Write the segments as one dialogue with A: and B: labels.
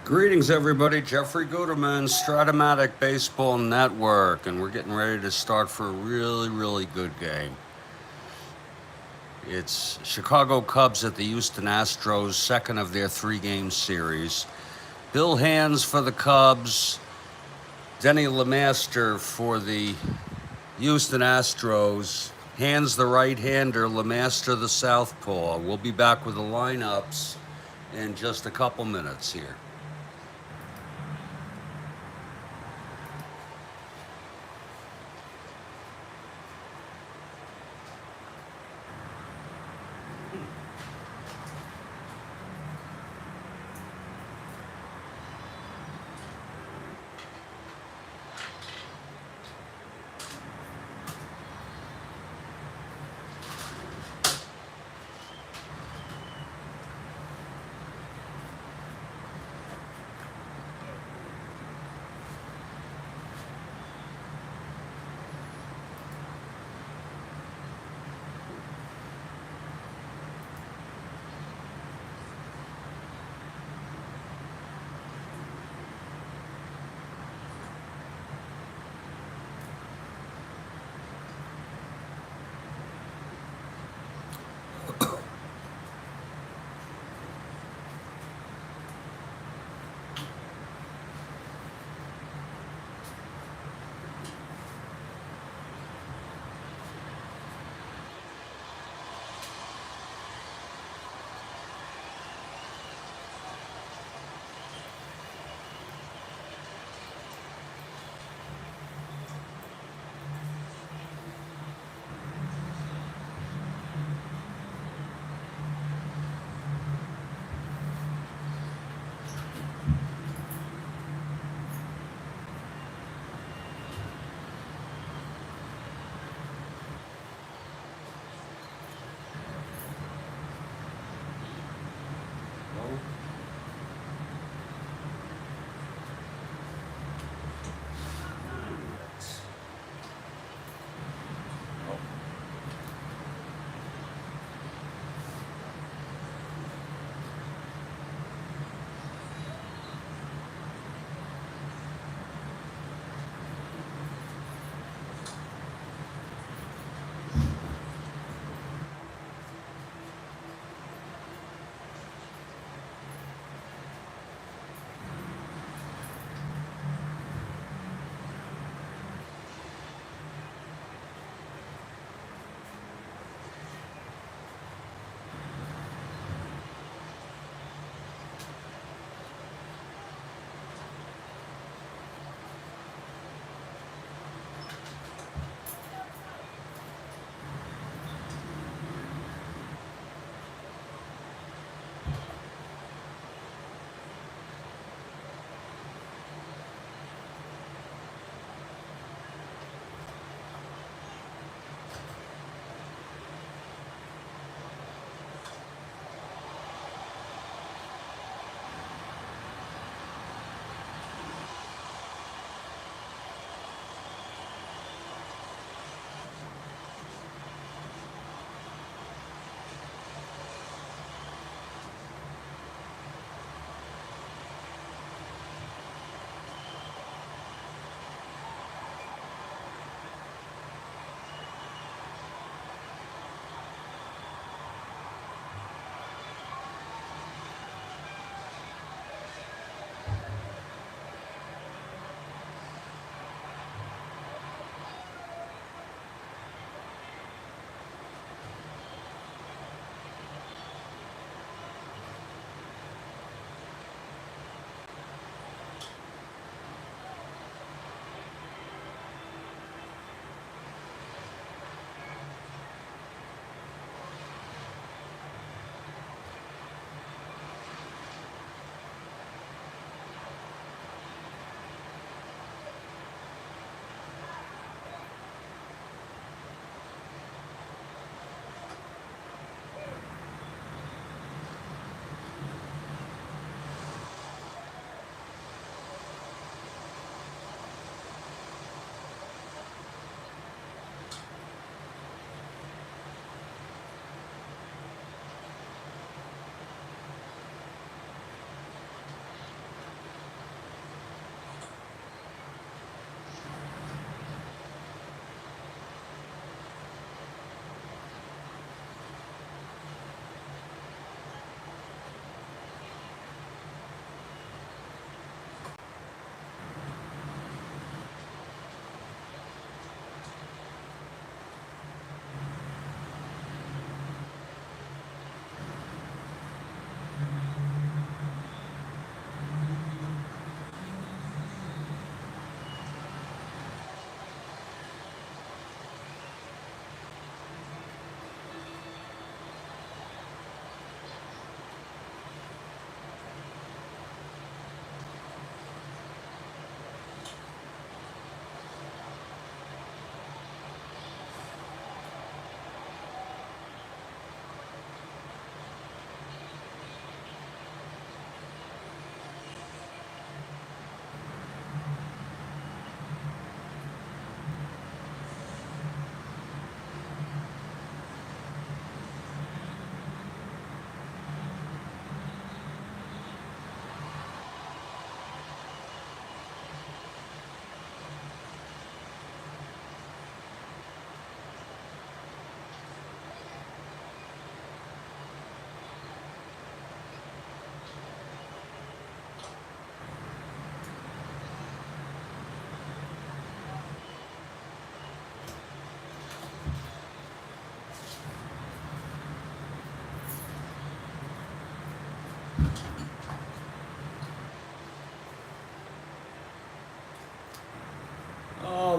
A: Greetings, everybody. Jeffrey Guterman, Strat-O-Matic Baseball Network, and we're getting ready to start for a really good game. It's Chicago Cubs at the Houston Astros, second of their three-game series. Bill Hands for the Cubs, Denny LeMaster for the Houston Astros. Hands the right-hander, LeMaster the southpaw. We'll be back with the lineups in just a couple minutes here.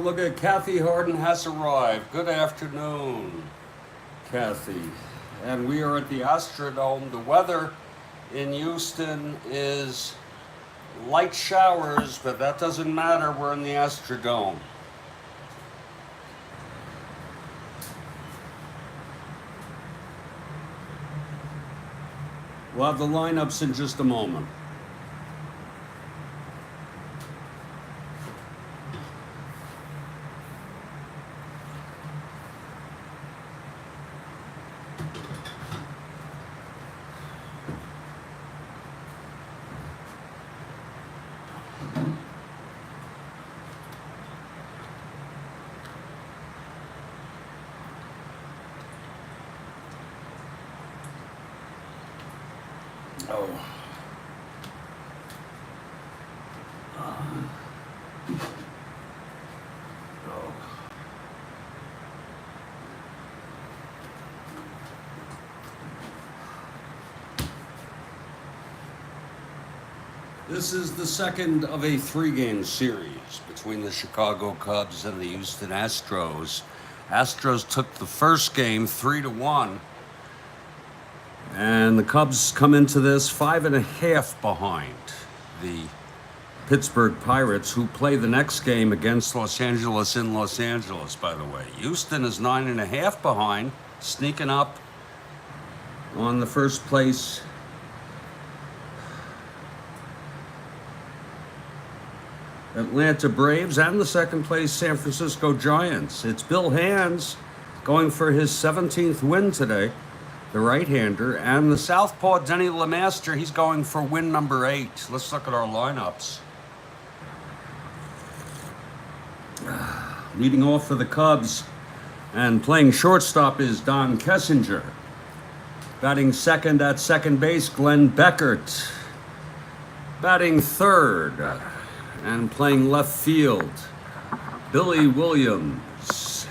A: look at Kathy Harden has arrived. Good afternoon, Kathy. And we are at the Astrodome. The weather in Houston is light showers, but that doesn't matter. We're in the Astrodome. We'll have the lineups in just a moment. Oh. This is the second of a three-game series between the Chicago Cubs and the Houston Astros. Astros took the first game 3-1. And the Cubs come into this 5.5 behind the Pittsburgh Pirates, who play the next game against Los Angeles in Los Angeles, by the way. Houston is 9.5 behind, sneaking up on the first place Atlanta Braves and the second place San Francisco Giants. It's Bill Hands going for his 17th win today, the right-hander, and the southpaw Denny LeMaster, he's going for win number 8. Let's look at our lineups. Leading off for the Cubs and playing shortstop is Don Kessinger. Batting second at second base, Glenn Beckert. Batting third and playing left field, Billy Williams.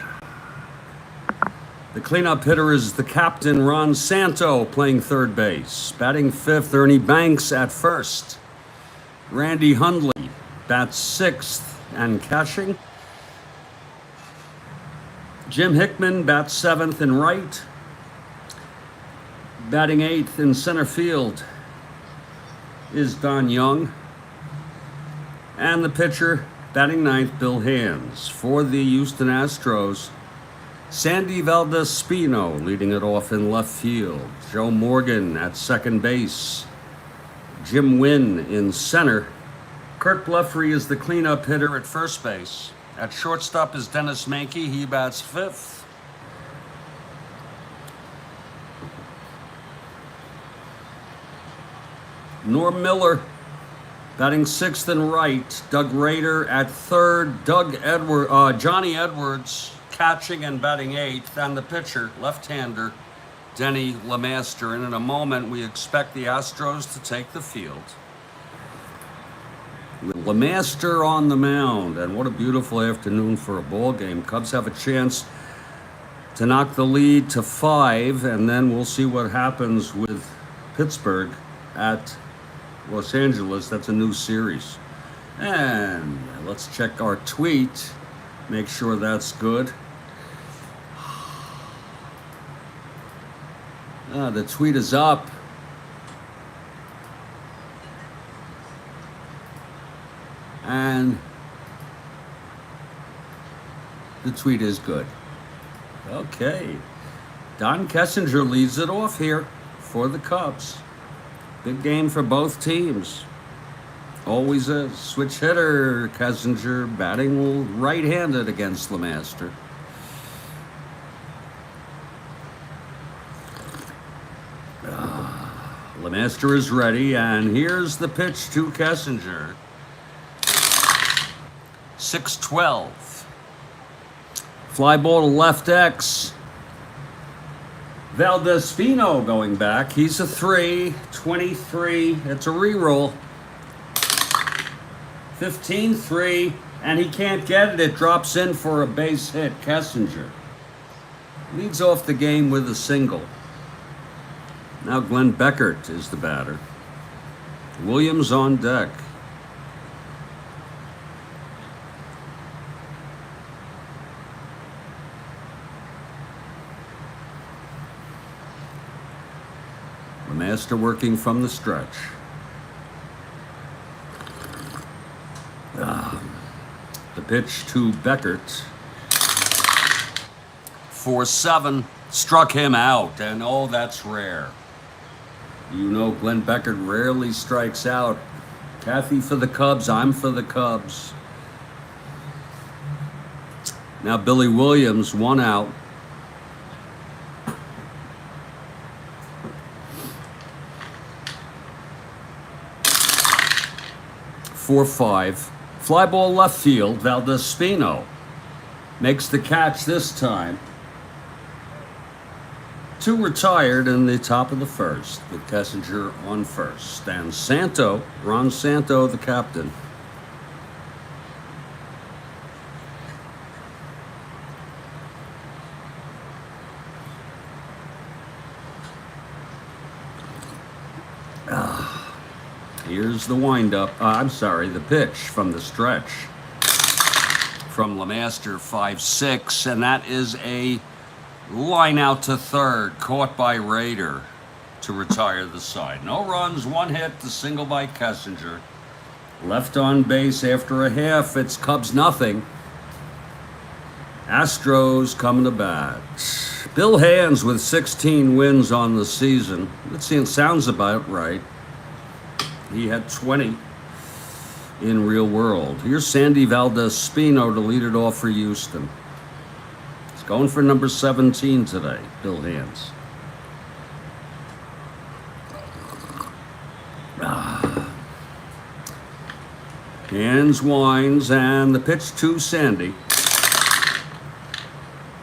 A: The cleanup hitter is the captain, Ron Santo, playing third base. Batting fifth, Ernie Banks at first. Randy Hundley bats sixth and catching. Jim Hickman bats seventh in right. Batting eighth in center field is Don Young. And the pitcher, batting ninth, Bill Hands. For the Houston Astros, Sandy Valdespino leading it off in left field. Joe Morgan at second base. Jim Wynn in center. Kurt Blefary is the cleanup hitter at first base. At shortstop is Dennis Mankey. He bats fifth. Norm Miller batting sixth and right. Doug Rader at third. Johnny Edwards catching and batting eighth. And the pitcher, left-hander, Denny LeMaster. And in a moment, we expect the Astros to take the field. LeMaster on the mound. And what a beautiful afternoon for a ball game. Cubs have a chance to knock the lead to 5. And then we'll see what happens with Pittsburgh at Los Angeles. That's a new series. And let's check our tweet. Make sure that's good. The tweet is up. And the tweet is good. Okay. Don Kessinger leads it off here for the Cubs. Big game for both teams. Always a switch hitter. Kessinger batting right-handed against LeMaster. LeMaster is ready, and here's the pitch to Kessinger. 6-12. Fly ball to left X. Valdespino going back. He's a 3. 23. It's a reroll. 15-3. And he can't get it. It drops in for a base hit. Kessinger leads off the game with a single. Now Glenn Beckert is the batter. Williams on deck. LeMaster working from the stretch. The pitch to Beckert. 4-7. Struck him out, and oh, that's rare. You know, Glenn Beckert rarely strikes out. Kathy for the Cubs, I'm for the Cubs. Now Billy Williams, 1 out. "4-5. Fly ball left field. Valdespino makes the catch this time. 2 retired in the top of the first with Kessinger on first. And Santo, Ron Santo, the captain. Here's the windup. The pitch from the stretch from LeMaster, 5-6, and that is a line out to third, caught by Rader to retire the side. No runs, 1 hit, the single by Kessinger. Left on base after a half. It's Cubs nothing. Astros coming to bat. Bill Hands with 16 wins on the season. Sounds about right. He had 20 in real world. Here's Sandy Valdespino to lead it off for Houston. He's going for number 17 today, Bill Hands. Hands winds, and the pitch to Sandy.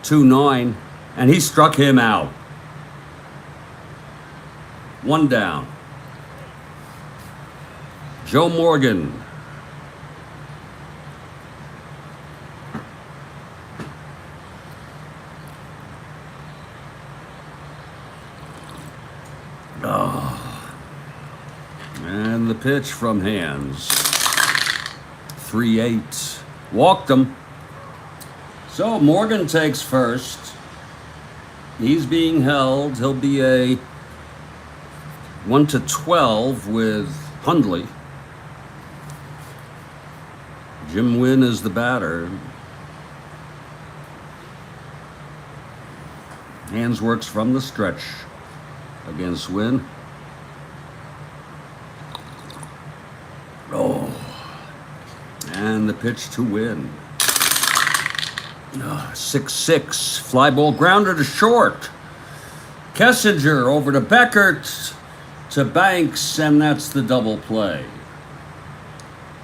A: 2-9, and he struck him out. 1 down. Joe Morgan. And the pitch from Hands. 3-8. Walked him. So Morgan takes first. He's being held. He'll be a 1-12 with Hundley. Jim Wynn is the batter. Hands works from the stretch against Wynn. And the pitch to Wynn. 6-6. Fly ball grounder to short. Kessinger over to Beckert to Banks, and that's the double play.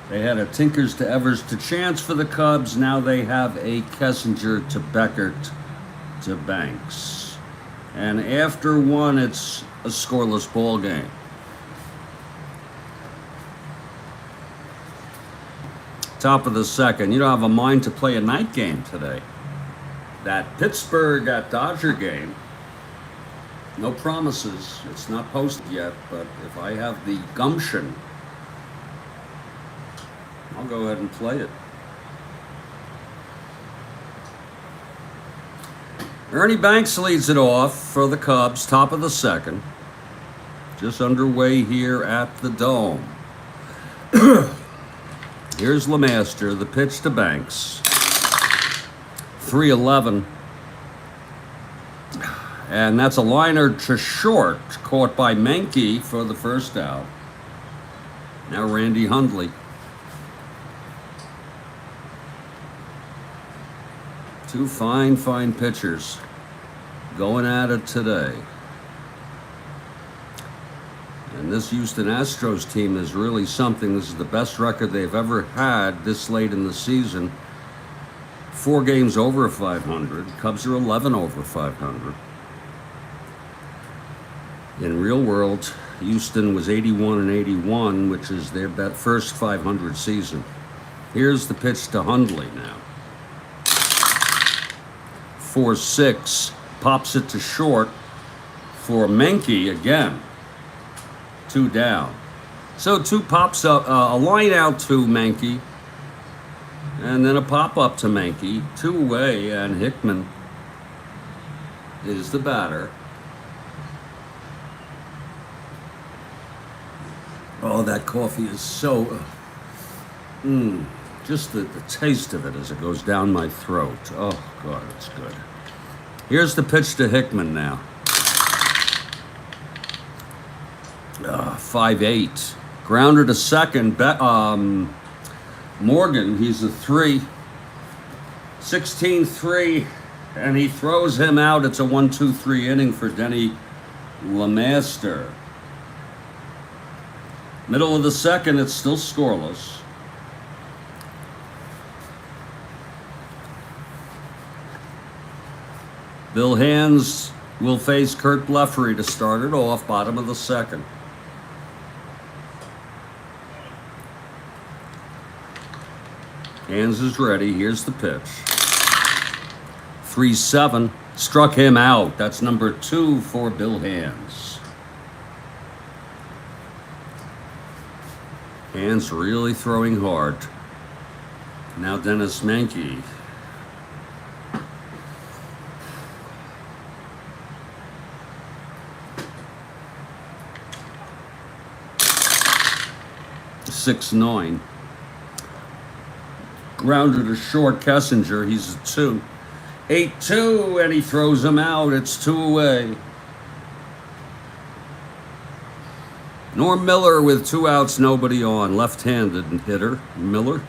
A: They had a Tinkers to Evers to Chance for the Cubs. Now they have a Kessinger to Beckert to Banks. And after 1, it's a scoreless ball game. Top of the second. You don't have a mind to play a night game today. That Pittsburgh at Dodger game, no promises. It's not posted yet, but if I have the gumption, I'll go ahead and play it. Ernie Banks leads it off for the Cubs, top of the second. Just underway here at the Dome. Here's LeMaster, the pitch to Banks. 3-11. And that's a liner to short, caught by Menke for the first out. Now Randy Hundley. 2 fine pitchers going at it today. And this Houston Astros team is really something. This is the best record they've ever had this late in the season. 4 games over 500. Cubs are 11 over 500. In real world, Houston was 81-81, which is their first 500 season. Here's the pitch to Hundley now. 4-6, pops it to short for Menke again. 2 down. So 2 pops up, a line out to Menke, and then a pop up to Menke, 2 away, and Hickman is the batter. Oh, that coffee is so... just the taste of it as it goes down my throat. Oh, God, it's good. Here's the pitch to Hickman now. 5-8. Grounder to second. Morgan, he's a 3. 16-3, and he throws him out. It's a 1-2-3 inning for Denny LeMaster. Middle of the second, it's still scoreless. Bill Hands will face Kurt Bleffery to start it off, bottom of the second. Hands is ready. Here's the pitch. 3-7. Struck him out. That's number 2 for Bill Hands. Hands really throwing hard. Now Dennis Menke. (6-9). Grounder to short, Kessinger. He's a 2. 8-2, and he throws him out. It's 2 away. Norm Miller with 2 outs, nobody on. Left-handed hitter, Miller.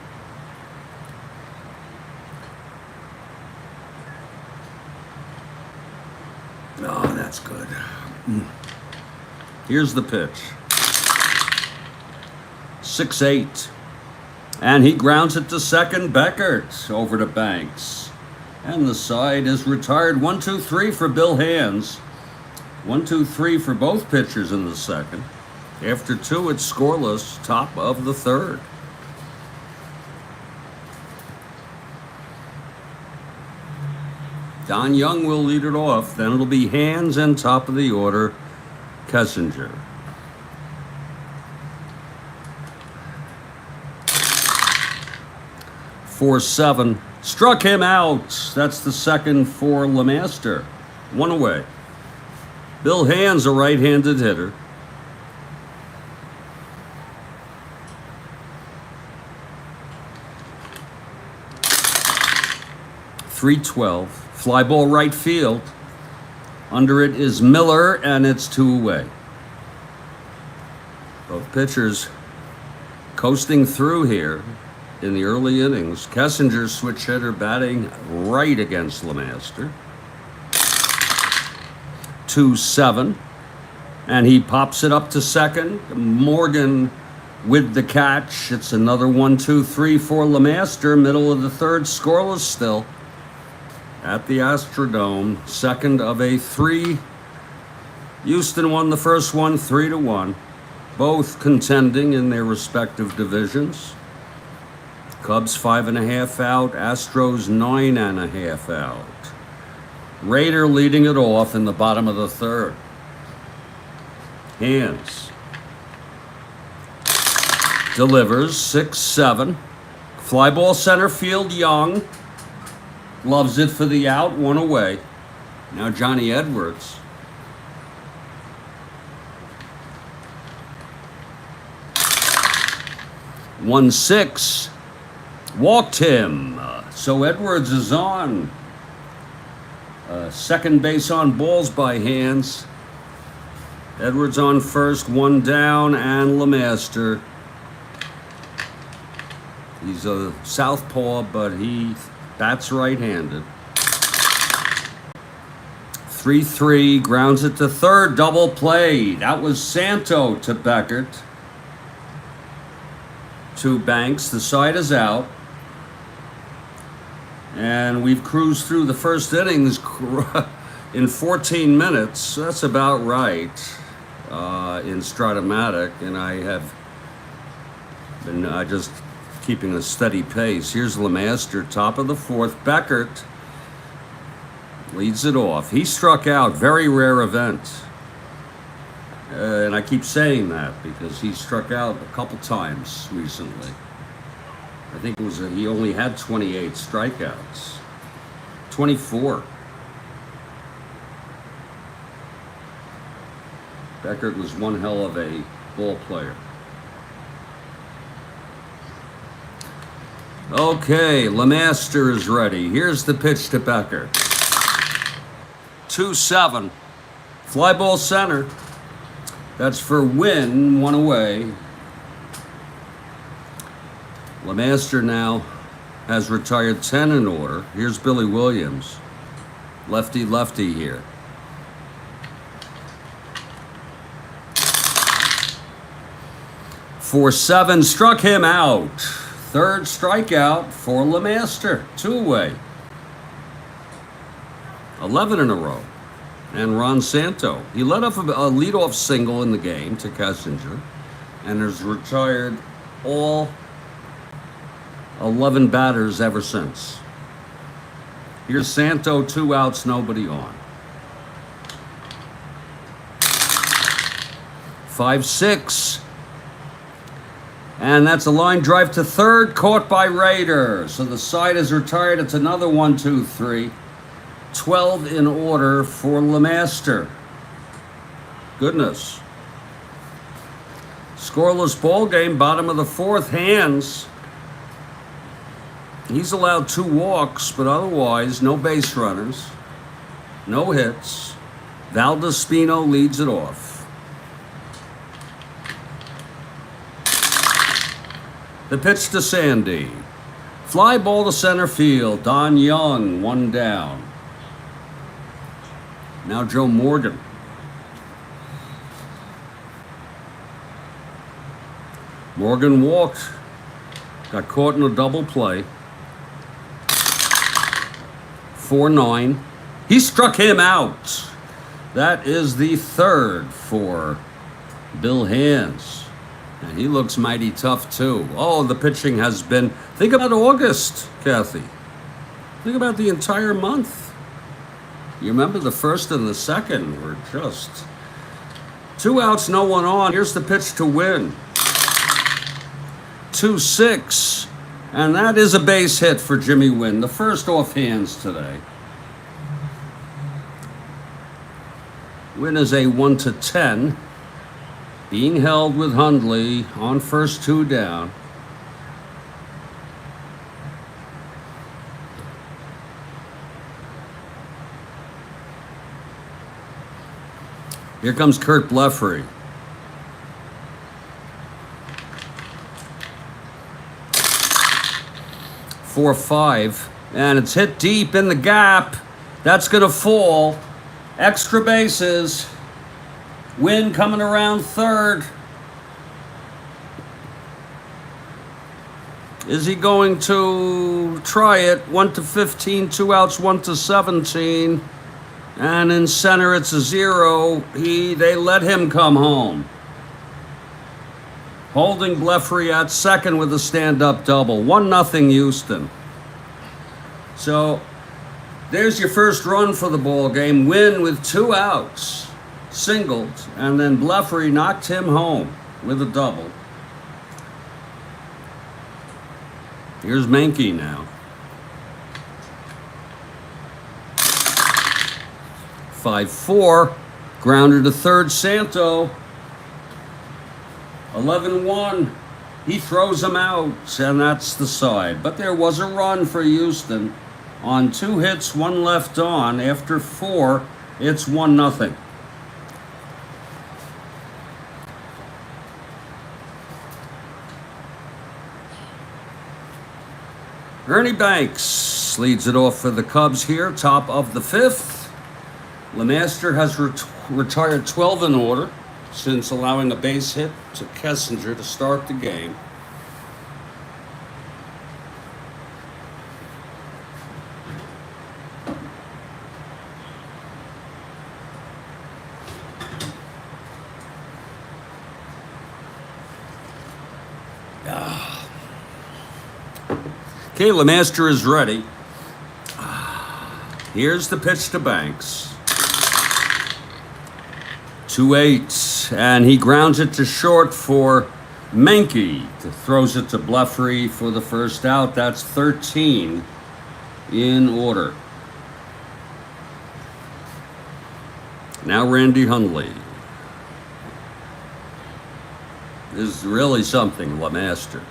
A: Oh, that's good. Here's the pitch. 6-8. And he grounds it to second. Beckert over to Banks. And the side is retired. 1-2-3 for Bill Hands. 1-2-3 for both pitchers in the second. After 2, it's scoreless. Top of the third. Don Young will lead it off. Then it'll be Hands and top of the order, Kessinger. 4-7. Struck him out. That's the second for LeMaster. 1 away. Bill Hands, a right-handed hitter. .312. Fly ball right field. Under it is Miller, and it's 2 away. Both pitchers coasting through here. In the early innings, Kessinger's switch hitter batting right against LeMaster. 2-7, and he pops it up to second. Morgan with the catch. It's another 1-2-3 for LeMaster. Middle of the third, scoreless still at the Astrodome. Second of a 3. Houston won the first one 3-1. Both contending in their respective divisions. Cubs 5.5 out, Astros 9.5 out. Raider leading it off in the bottom of the third. Hands. Delivers 6-7. Fly ball center field, Young. Loves it for the out, 1 away. Now Johnny Edwards. (1-6). Walked him. So Edwards is on. Second base on balls by Hands. Edwards on first, 1 down, and LeMaster. He's a southpaw, but he bats right-handed. 3-3, grounds it to third, double play. That was Santo to Beckert. To Banks, the side is out. And we've cruised through the first innings in 14 minutes. That's about right in Strat-O-Matic, and I have been just keeping a steady pace. Here's LeMaster, top of the fourth. Beckert leads it off. He struck out, very rare event. And I keep saying that because he struck out a couple times recently. I think it was he only had 28 strikeouts. 24. Beckert was one hell of a ball player. Okay, LeMaster is ready. Here's the pitch to Becker. 2-7. Fly ball center. That's for Wynn, one away. LeMaster now has retired 10 in order. Here's Billy Williams. Lefty here. For 7, struck him out. Third strikeout for LeMaster. 2 away. 11 in a row. And Ron Santo. He led off a leadoff single in the game to Kessinger and has retired all 11 batters ever since. Here's Santo, 2 outs, nobody on. 5-6. And that's a line drive to third, caught by Rader. So the side is retired. It's another 1-2-3. 12 in order for LeMaster. Goodness. Scoreless ball game, bottom of the 4th. Hands. He's allowed 2 walks, but otherwise no base runners, no hits. Valdespino leads it off. The pitch to Sandy. Fly ball to center field. Don Young, 1 down. Now Joe Morgan. Morgan walked. Got caught in a double play. 4-9. He struck him out. That is the 3rd for Bill Hands. And he looks mighty tough, too. Oh, the pitching has been... Think about August, Kathy. Think about the entire month. You remember the 1st and the 2nd were just... 2 outs, no one on. Here's the pitch to Wynn. 2-6. And that is a base hit for Jimmy Wynn. The first off Hands today. Wynn is a 1-10. Being held with Hundley on first, 2 down. Here comes Kurt Blefary. Four, 5, and it's hit deep in the gap. That's going to fall. Extra bases. Wynn coming around third. Is he going to try it? 1-15, 2 outs, 1-17. And in center, it's a 0. They let him come home. Holding Blefary at second with a stand-up double. 1-0 Houston. So there's your first run for the ball game. Wynn with 2 outs. Singled, and then Blefary knocked him home with a double. Here's Menke now. 5-4, grounder to third, Santo. 11-1, he throws him out, and that's the side. But there was a run for Houston on 2 hits, 1 left on. After 4, it's 1-0. Ernie Banks leads it off for the Cubs here, top of the 5th. LeMaster has retired 12 in order since allowing a base hit to Kessinger to start the game. Okay, LeMaster is ready. Here's the pitch to Banks. 2-8, and he grounds it to short for Menke. Throws it to Blefary for the first out. That's 13 in order. Now Randy Hundley. This is really something, LeMaster.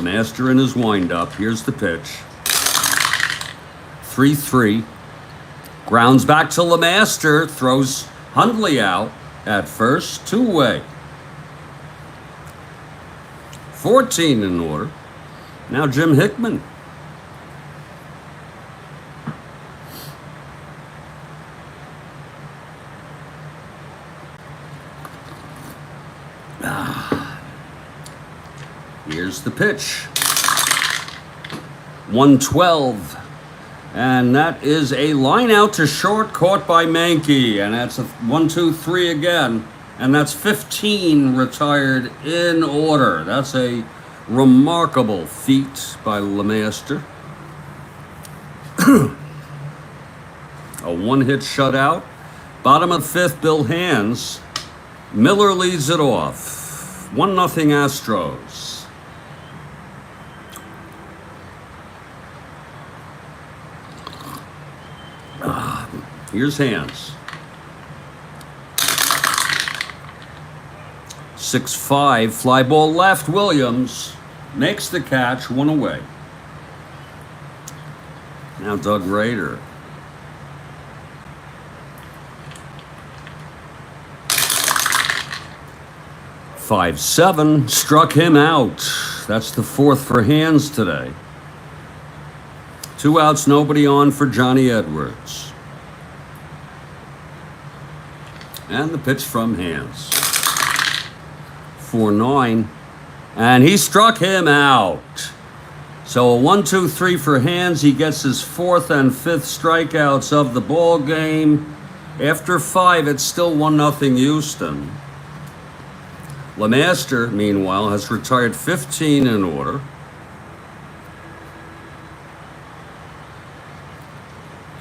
A: LeMaster in his windup. Here's the pitch. 3-3. Grounds back to LeMaster. Throws Hundley out at first. 2-away. 14 in order. Now Jim Hickman. Here's the pitch. 112. And that is a line out to short, caught by Mankey. And that's a 1-2-3 again. And that's 15 retired in order. That's a remarkable feat by LeMaster. A one-hit shutout. Bottom of fifth, Bill Hands. Miller leads it off. 1-0 Astros. Here's Hands. 6-5, fly ball left. Williams makes the catch, 1 away. Now Doug Rader. Five, 7, struck him out. That's the 4th for Hands today. 2 outs, nobody on for Johnny Edwards. And the pitch from Hands. 4-9. And he struck him out. So a 1-2-3 for Hands. He gets his 4th and 5th strikeouts of the ball game. After 5, it's still 1-0 Houston. LeMaster, meanwhile, has retired 15 in order.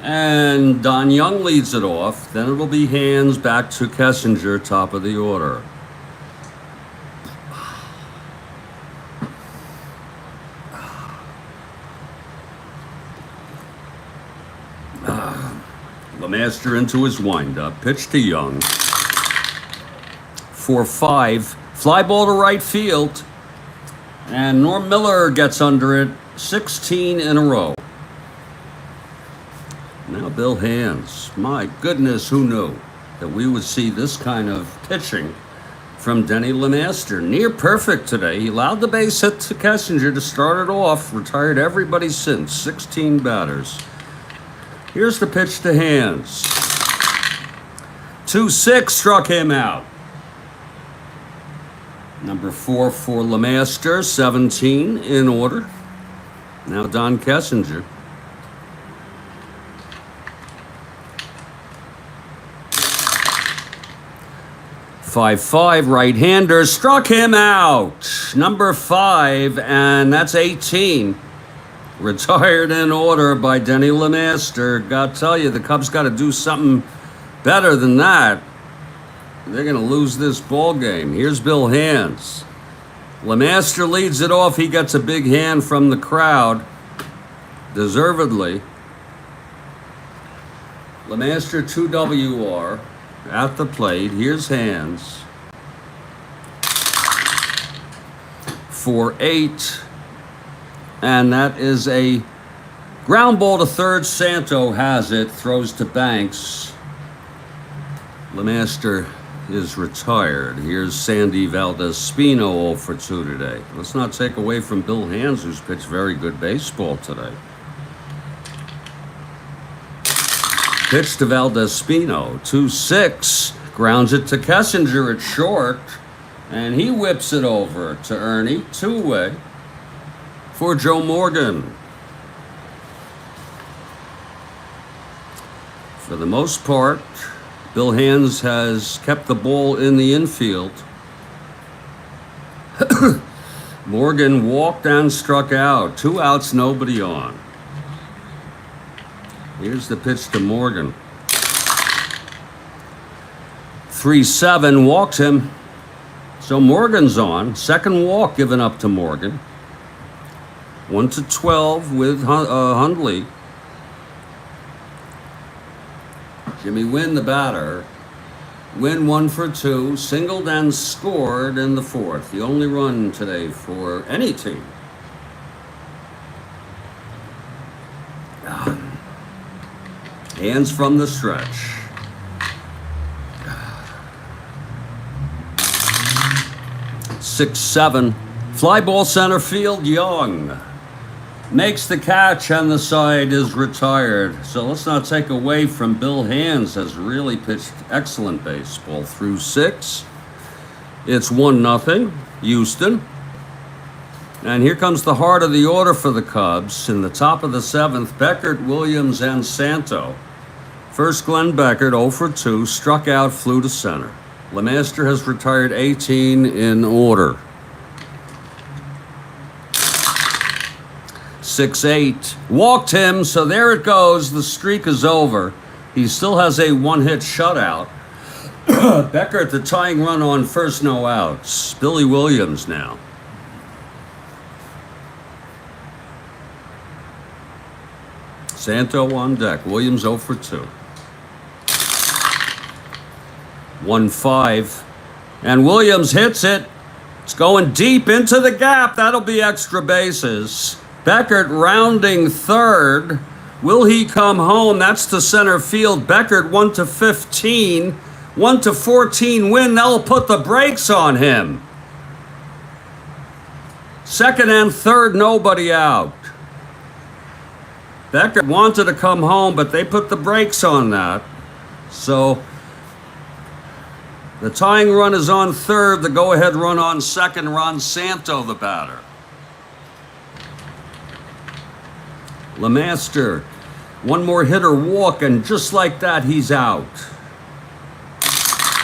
A: And Don Young leads it off. Then it'll be Hands back to Kessinger, top of the order. LeMaster into his windup. Pitch to Young. 4-5. Fly ball to right field. And Norm Miller gets under it. 16 in a row. Now Bill Hands. My goodness, who knew that we would see this kind of pitching from Denny LeMaster. Near perfect today. He allowed the base hit to Kessinger to start it off. Retired everybody since. 16 batters. Here's the pitch to Hands. 2-6, struck him out. Number 4 for LeMaster. 17 in order. Now Don Kessinger. 5-5, right-hander, struck him out. Number 5, and that's 18. Retired in order by Denny LeMaster. Gotta tell you, the Cubs got to do something better than that. They're going to lose this ball game. Here's Bill Hands. LeMaster leads it off. He gets a big hand from the crowd, deservedly. LeMaster 2 WR. At the plate, here's Hands. 4-8. And that is a ground ball to third. Santo has it, throws to Banks. LeMaster is retired. Here's Sandy Valdez-Spino 0 for 2 today. Let's not take away from Bill Hands, who's pitched very good baseball today. Pitch to Valdez-Spino, 2-6, grounds it to Kessinger at short, and he whips it over to Ernie, 2 away for Joe Morgan. For the most part, Bill Hands has kept the ball in the infield. Morgan walked and struck out, 2 outs, nobody on. Here's the pitch to Morgan. 3-7, walks him. So Morgan's on. Second walk given up to Morgan. 1-12 with Hundley. Jimmy Wynn, the batter. Wynn 1 for 2, singled and scored in the 4th. The only run today for any team. Hands from the stretch. Six, seven. Fly ball center field, Young. Makes the catch and the side is retired. So let's not take away from Bill Hands, has really pitched excellent baseball through 6. It's 1-0, Houston. And here comes the heart of the order for the Cubs. In the top of the 7th, Beckert, Williams, and Santo. First, Glenn Beckert, 0 for 2, struck out, flew to center. LeMaster has retired 18 in order. 6-8. Walked him, so there it goes. The streak is over. He still has a 1-hit shutout. Beckert, the tying run on first, no outs. Billy Williams now. Santo on deck. Williams 0 for 2. 1-5. And Williams hits it. It's going deep into the gap. That'll be extra bases. Beckert rounding third. Will he come home? That's to center field. Beckert 1-15. 1-14 win. That'll put the brakes on him. Second and third, nobody out. Beckert wanted to come home, but they put the brakes on that. So the tying run is on third. The go-ahead run on second. Ron Santo, the batter. LeMaster, one more hitter walk, and just like that, he's out.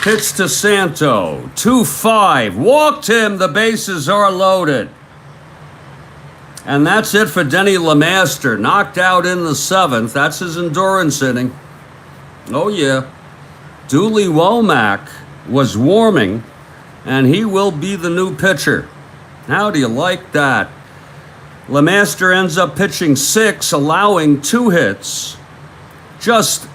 A: Pitch to Santo, 2-5. Walked him. The bases are loaded. And that's it for Denny LeMaster. Knocked out in the 7th. That's his endurance inning. Oh, yeah. Dooley Womack was warming, and he will be the new pitcher. How do you like that? LeMaster ends up pitching 6, allowing 2 hits. Just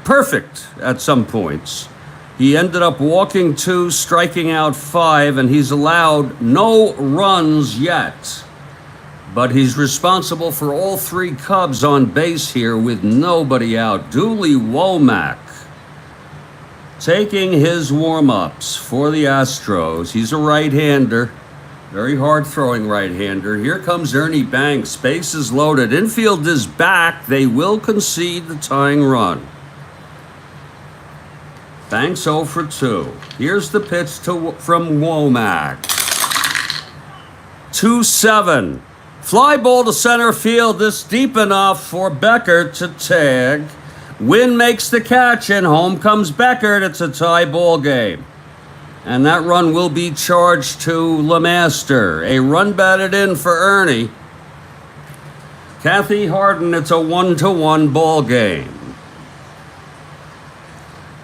A: perfect at some points. He ended up walking 2, striking out 5, and he's allowed no runs yet. But he's responsible for all 3 Cubs on base here with nobody out. Dooley Womack taking his warm-ups for the Astros. He's a right-hander, very hard-throwing right-hander. Here comes Ernie Banks. Bases loaded. Infield is back. They will concede the tying run. Banks 0 for 2. Here's the pitch from Womack. 2-7. Fly ball to center field. This deep enough for Beckert to tag. Wynn makes the catch, and home comes Beckert. It's a tie ball game. And that run will be charged to LeMaster. A run batted in for Ernie. Kathy Harden, it's a 1-1 ball game.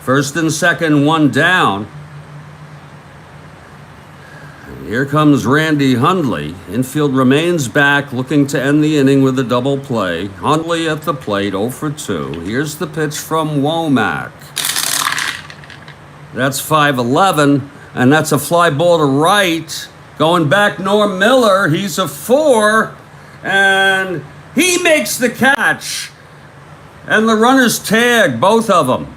A: First and second, one down. Here comes Randy Hundley. Infield remains back, looking to end the inning with a double play. Hundley at the plate, 0 for 2. Here's the pitch from Womack. That's 5-11, and that's a fly ball to right. Going back, Norm Miller. He's a 4, and he makes the catch. And the runners tag, both of them.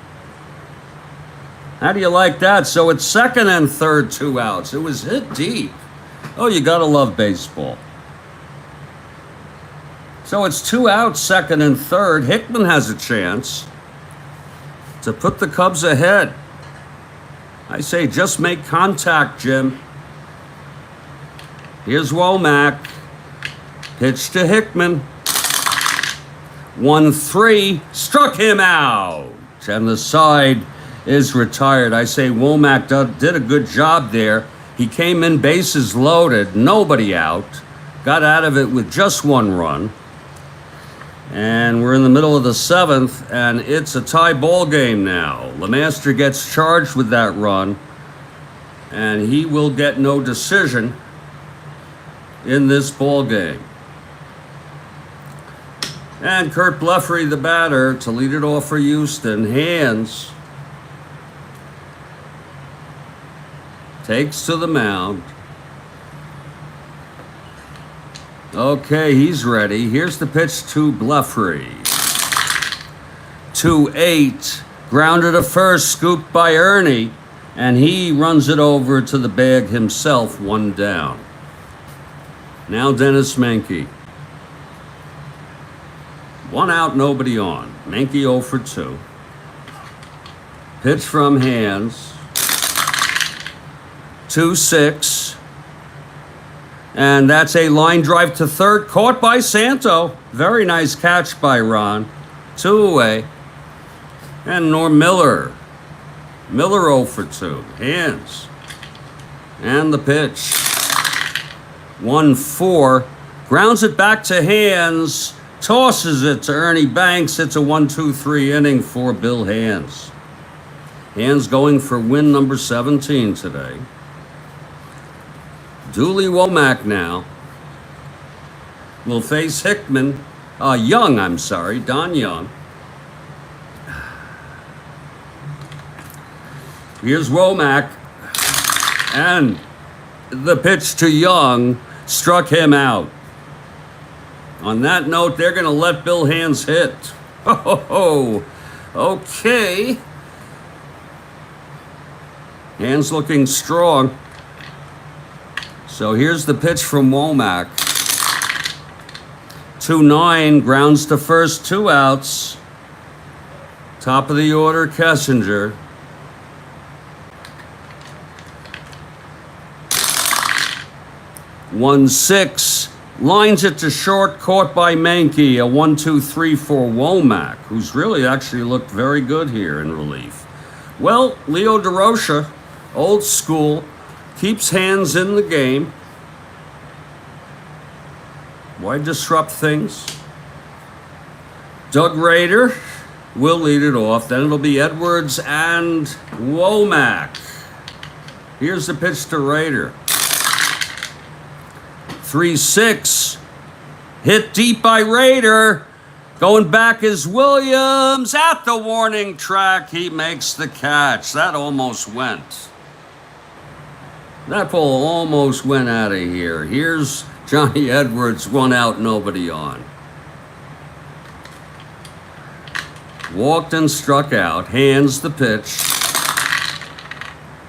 A: How do you like that? So it's second and third, 2 outs. It was hit deep. Oh, you gotta love baseball. So it's 2 outs, second and third. Hickman has a chance to put the Cubs ahead. I say just make contact, Jim. Here's Womack. Pitch to Hickman. 1-3. Struck him out. And the side is retired. I say Womack did a good job there. He came in bases loaded, nobody out. Got out of it with just 1 run. And we're in the middle of the 7th, and it's a tie ball game now. LeMaster gets charged with that run, and he will get no decision in this ball game. And Kurt Blefary, the batter, to lead it off for Houston. Hands. Takes to the mound. Okay, he's ready. Here's the pitch to Blefary. 2-8. Grounded to first, scooped by Ernie, and he runs it over to the bag himself, 1 down. Now Dennis Menke. 1 out, nobody on. Menke 0 for 2. Pitch from Hands. 2-6. And that's a line drive to third, caught by Santo. Very nice catch by Ron. 2 away. And Norm Miller. Miller 0 for 2. Hands. And the pitch. 1-4. Grounds it back to Hands. Tosses it to Ernie Banks. It's a 1-2-3 inning for Bill Hands. Hands going for win number 17 today. Dooley Womack now will face Don Young. Here's Womack, and the pitch to Young struck him out. On that note, they're going to let Bill Hands hit. Oh, okay. Hands looking strong. So here's the pitch from Womack. 2-9, grounds to first, 2 outs. Top of the order, Kessinger. 1-6, lines it to short, caught by Menke. A 1-2-3 for Womack, who's really actually looked very good here in relief. Well, Leo DeRocha, old school, keeps Hands in the game. Why disrupt things? Doug Rader will lead it off. Then it'll be Edwards and Womack. Here's the pitch to Rader. 3-6. Hit deep by Rader. Going back is Williams at the warning track. He makes the catch. That almost went. That ball almost went out of here. Here's Johnny Edwards, 1 out, nobody on. Walked and struck out. Hands the pitch.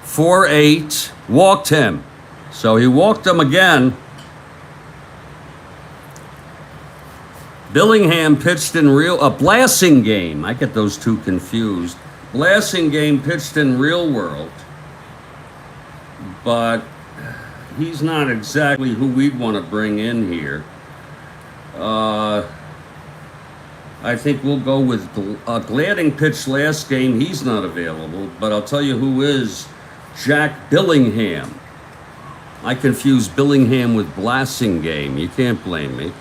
A: 4-8. Walked him. So he walked him again. Billingham pitched in Blasingame. I get those two confused. Blasingame pitched in Real World. But he's not exactly who we'd want to bring in here. I think we'll go with Gladding pitched last game. He's not available, but I'll tell you who is. Jack Billingham. I confuse Billingham with Blasingame. You can't blame me.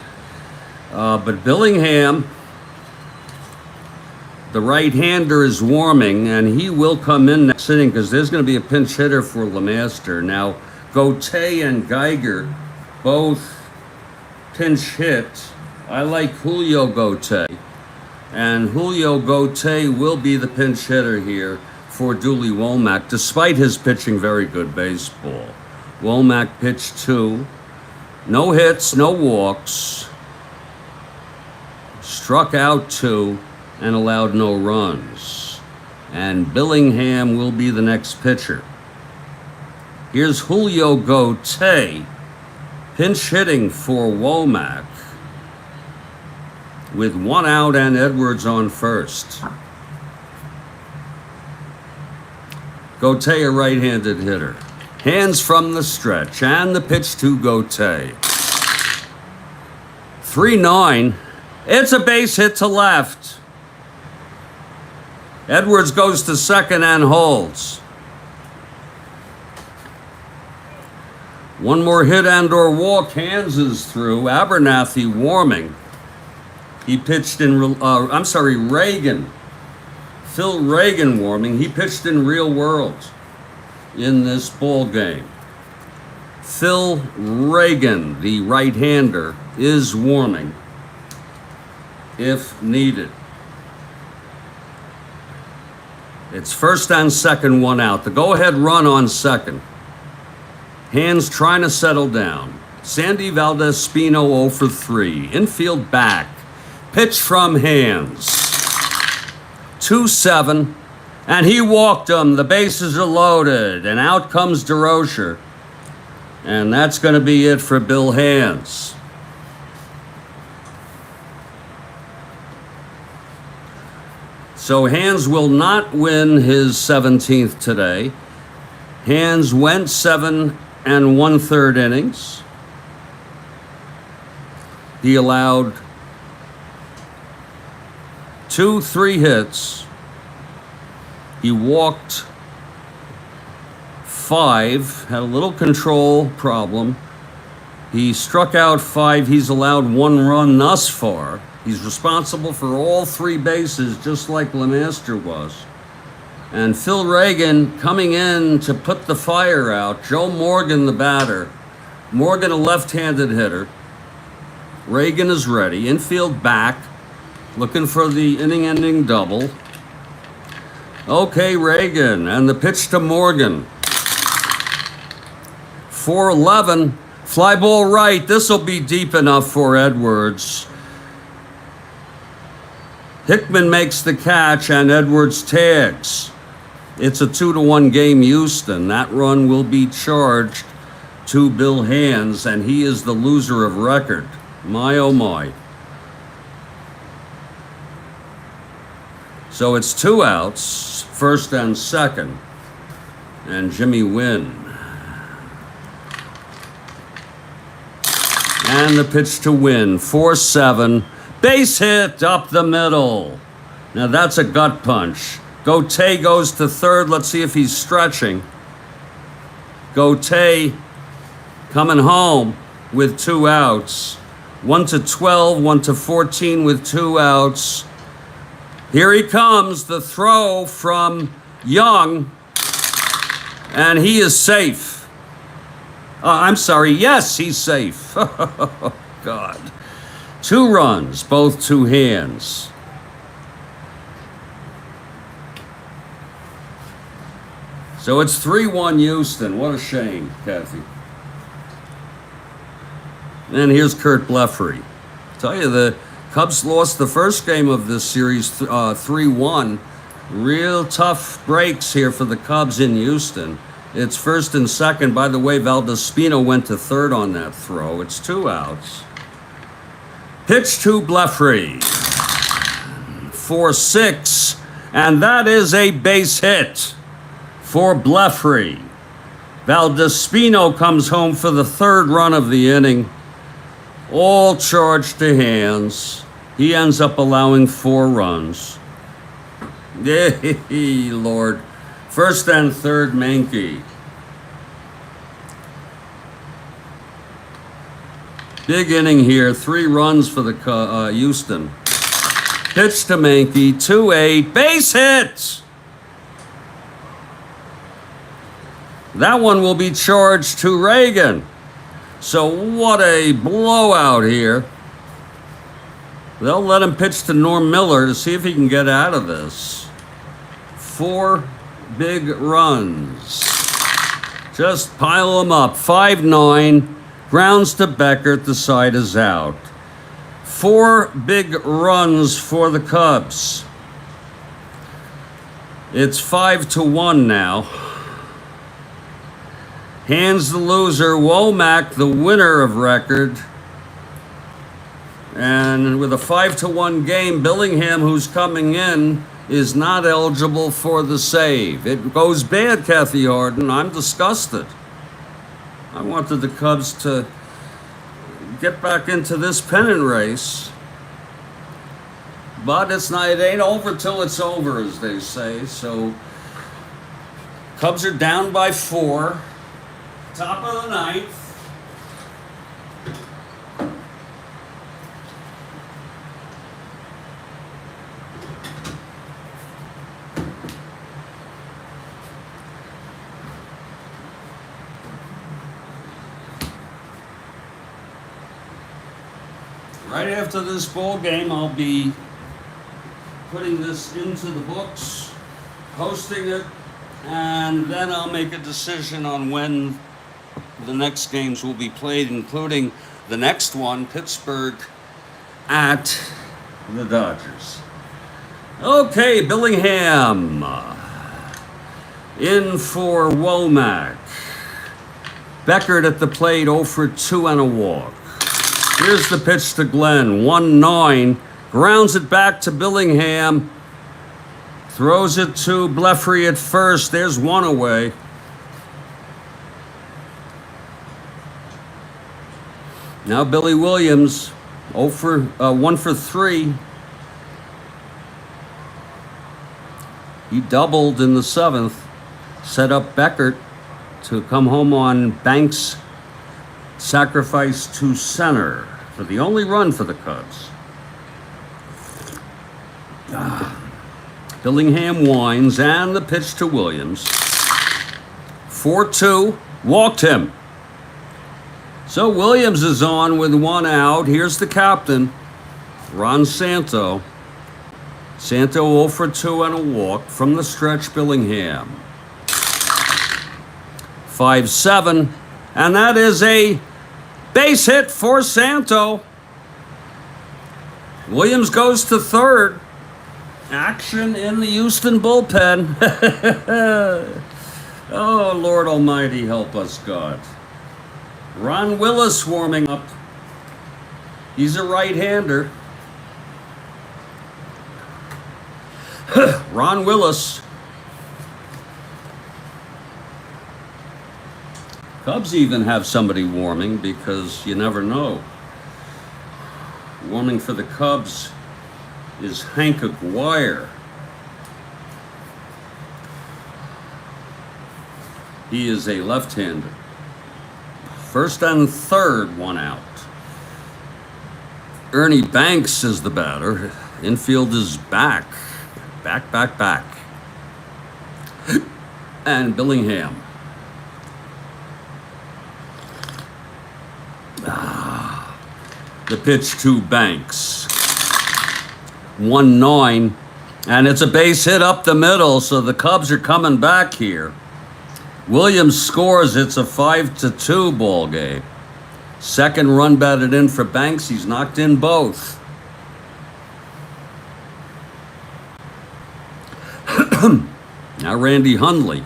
A: But Billingham, the right-hander, is warming, and he will come in next inning because there's going to be a pinch hitter for LeMaster. Now, Gauthier and Geiger both pinch hit. I like Julio Gauthier, and Julio Gauthier will be the pinch hitter here for Dooley Womack, despite his pitching very good baseball. Womack pitched 2. No hits, no walks. Struck out 2 and allowed no runs. And Billingham will be the next pitcher. Here's Julio Gauthier, pinch hitting for Womack, with 1 out and Edwards on first. Gauthier, a right-handed hitter. Hands from the stretch, and the pitch to Gauthier. 3-9. It's a base hit to left. Edwards goes to second and holds. 1 more hit and or walk. Hands is through. Abernathy warming. He pitched in, Reagan. Phil Reagan warming. He pitched in Real World in this ball game. Phil Reagan, the right-hander, is warming if needed. It's first and second, 1 out. The go-ahead run on second. Hands trying to settle down. Sandy Valdez-Spino 0 for 3. Infield back. Pitch from Hands. 2-7, and he walked them. The bases are loaded, and out comes DeRocher. And that's going to be it for Bill Hands. So Hands will not win his 17th today. Hands went 7 1/3 innings. He allowed 2 3 hits. He walked 5, had a little control problem. He struck out 5. He's allowed 1 run thus far. He's responsible for all 3 bases, just like LeMaster was. And Phil Reagan coming in to put the fire out. Joe Morgan, the batter. Morgan, a left-handed hitter. Reagan is ready. Infield back, looking for the inning-ending double. Okay, Reagan, and the pitch to Morgan. 4-11, fly ball right. This will be deep enough for Edwards. Hickman makes the catch, and Edwards tags. It's a 2-1 game, Houston. That run will be charged to Bill Hands, and he is the loser of record. My, oh my. So it's 2 outs, first and second, and Jimmy Wynn. And the pitch to Wynn, 4-7, base hit up the middle. Now that's a gut punch. Gauthier goes to third. Let's see if he's stretching. Gauthier coming home with 2 outs. 1-12, 1-14 with 2 outs. Here he comes, the throw from Young, and he is safe. I'm sorry, yes, he's safe. Oh, God. 2 runs, both 2 hands. So it's 3-1 Houston. What a shame, Kathy. And here's Kurt Blefary. Tell you, the Cubs lost the first game of this series 3-1. Real tough breaks here for the Cubs in Houston. It's first and second. By the way, Valdespino went to third on that throw. It's 2 outs. Pitch to Blefary. 4-6. And that is a base hit for Blefary. Valdespino comes home for the 3rd run of the inning. All charged to Hands. He ends up allowing 4 runs. Yay, Lord. First and third, Mankey. Big inning here. 3 runs for the Houston. Pitch to Mankey. 2-8. Base hit! That one will be charged to Reagan. So what a blowout here. They'll let him pitch to Norm Miller to see if he can get out of this. 4 big runs. Just pile them up. 5-9. Grounds to Beckert. The side is out. 4 big runs for the Cubs. It's 5-1 now. Hands the loser, Womack the winner of record. And with a 5-1 game, Billingham, who's coming in, is not eligible for the save. It goes bad, Kathy Harden. I'm disgusted. I wanted the Cubs to get back into this pennant race. But it ain't over till it's over, as they say. So Cubs are down by 4. Top of the 9th. Right after this ball game, I'll be putting this into the books, posting it, and then I'll make a decision on when the next games will be played, including the next one, Pittsburgh at the Dodgers. Okay, Billingham. In for Womack. Beckert at the plate, 0 for 2 and a walk. Here's the pitch to Glenn, 1-9. Grounds it back to Billingham. Throws it to Blefary at first. There's one away. Now Billy Williams, 1 for 3. He doubled in the 7th. Set up Beckert to come home on Banks' sacrifice to center for the only run for the Cubs. Billingham winds and the pitch to Williams. 4-2, walked him. So Williams is on with 1 out. Here's the captain, Ron Santo. Santo 0 for 2 and a walk from the stretch, Billingham. 5-7, and that is a base hit for Santo. Williams goes to third. Action in the Houston bullpen. Oh, Lord Almighty, help us, God. Ron Willis warming up. He's a right-hander. Ron Willis. Cubs even have somebody warming because you never know. Warming for the Cubs is Hank Aguirre. He is a left-hander. First and third, 1 out. Ernie Banks is the batter. Infield is back. Back. And Billingham. The pitch to Banks. 1-9. And it's a base hit up the middle, so the Cubs are coming back here. Williams scores. It's a 5-2 ball game. Second run batted in for Banks. He's knocked in both. Now Randy Hundley.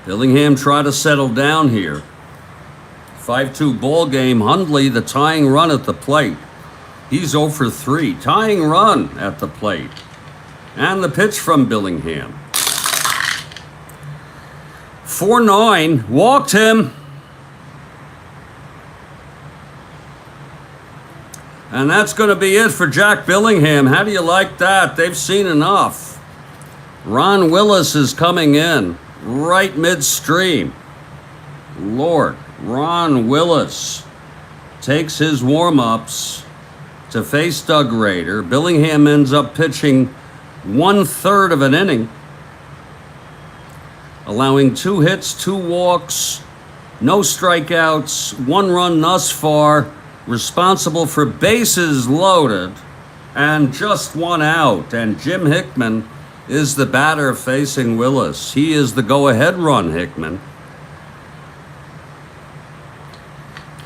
A: Billingham try to settle down here. 5-2 ball game. Hundley, the tying run at the plate. He's 0 for 3. Tying run at the plate. And the pitch from Billingham. 4-9. Walked him. And that's going to be it for Jack Billingham. How do you like that? They've seen enough. Ron Willis is coming in right midstream. Lord, Ron Willis takes his warm-ups to face Doug Rader. Billingham ends up pitching 1/3 of an inning, allowing 2 hits, 2 walks, no strikeouts, 1 run thus far, responsible for bases loaded, and just 1 out. And Jim Hickman is the batter facing Willis. He is the go-ahead run, Hickman.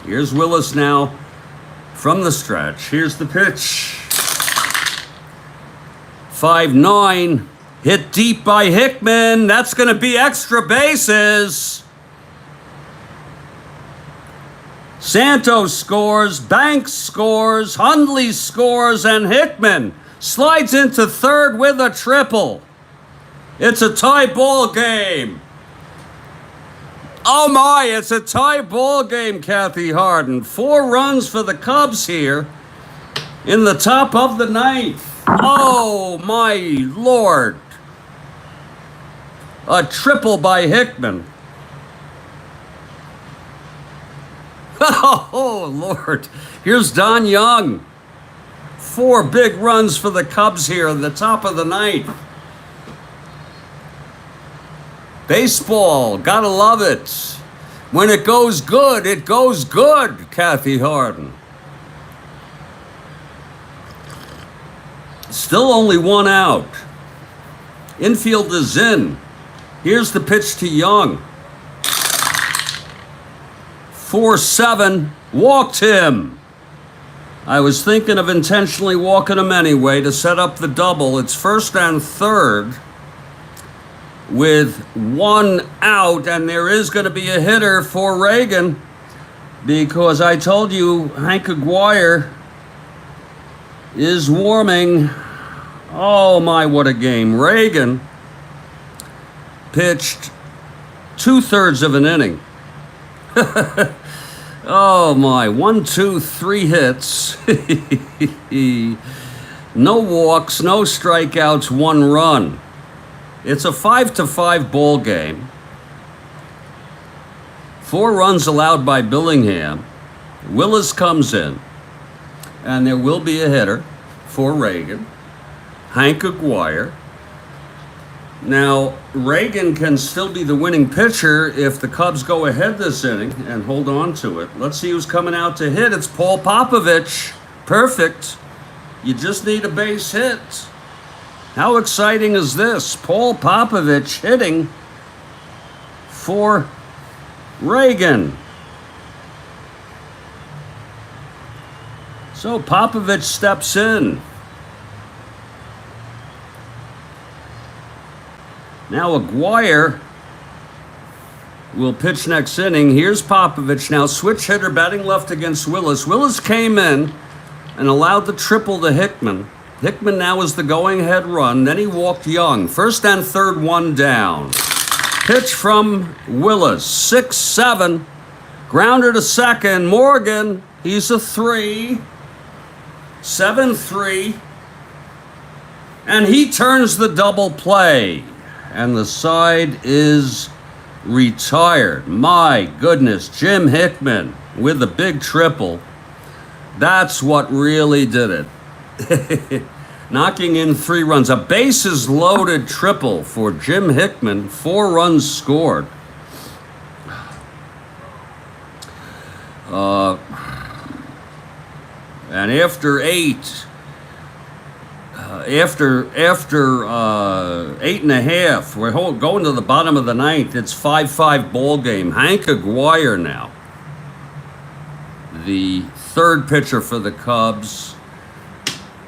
A: Here's Willis now from the stretch. Here's the pitch. 5-9, hit deep by Hickman. That's going to be extra bases. Santos scores, Banks scores, Hundley scores, and Hickman slides into third with a triple. It's a tie ball game. Oh my, it's a tie ball game, Kathy Harden. 4 runs for the Cubs here in the top of the 9th. Oh my Lord. A triple by Hickman. Oh Lord. Here's Don Young. 4 big runs for the Cubs here in the top of the 9th. Baseball, gotta love it. When it goes good, Kathy Harden. Still only 1 out. Infield is in. Here's the pitch to Young. 4-7, walked him. I was thinking of intentionally walking him anyway to set up the double. It's first and third with one out, and there is going to be a hitter for Reagan because I told you Hank Aguirre is warming. Oh my, what a game. Reagan pitched 2/3 of an inning. Oh my, 1, 2, 3 hits. No walks, no strikeouts, 1 run. It's a 5-5 ball game. 4 runs allowed by Billingham. Willis comes in, and there will be a hitter for Reagan, Hank Aguirre. Now, Reagan can still be the winning pitcher if the Cubs go ahead this inning and hold on to it. Let's see who's coming out to hit. It's Paul Popovich. Perfect. You just need a base hit. How exciting is this? Paul Popovich hitting for Reagan. So Popovich steps in. Now Aguirre will pitch next inning. Here's Popovich now, switch hitter, batting left against Willis. Willis came in and allowed the triple to Hickman. Hickman now is the going-ahead run. Then he walked Young. First and third, 1 down. Pitch from Willis, 6-7. Grounder to second. Morgan, he's a 3. 7-3. And he turns the double play. And the side is retired. My goodness, Jim Hickman with the big triple. That's what really did it. Knocking in 3 runs. A bases loaded triple for Jim Hickman. 4 runs scored. And after 8... After 8.5, we're going to the bottom of the ninth. It's 5-5 ball game. Hank Aguirre now, the third pitcher for the Cubs.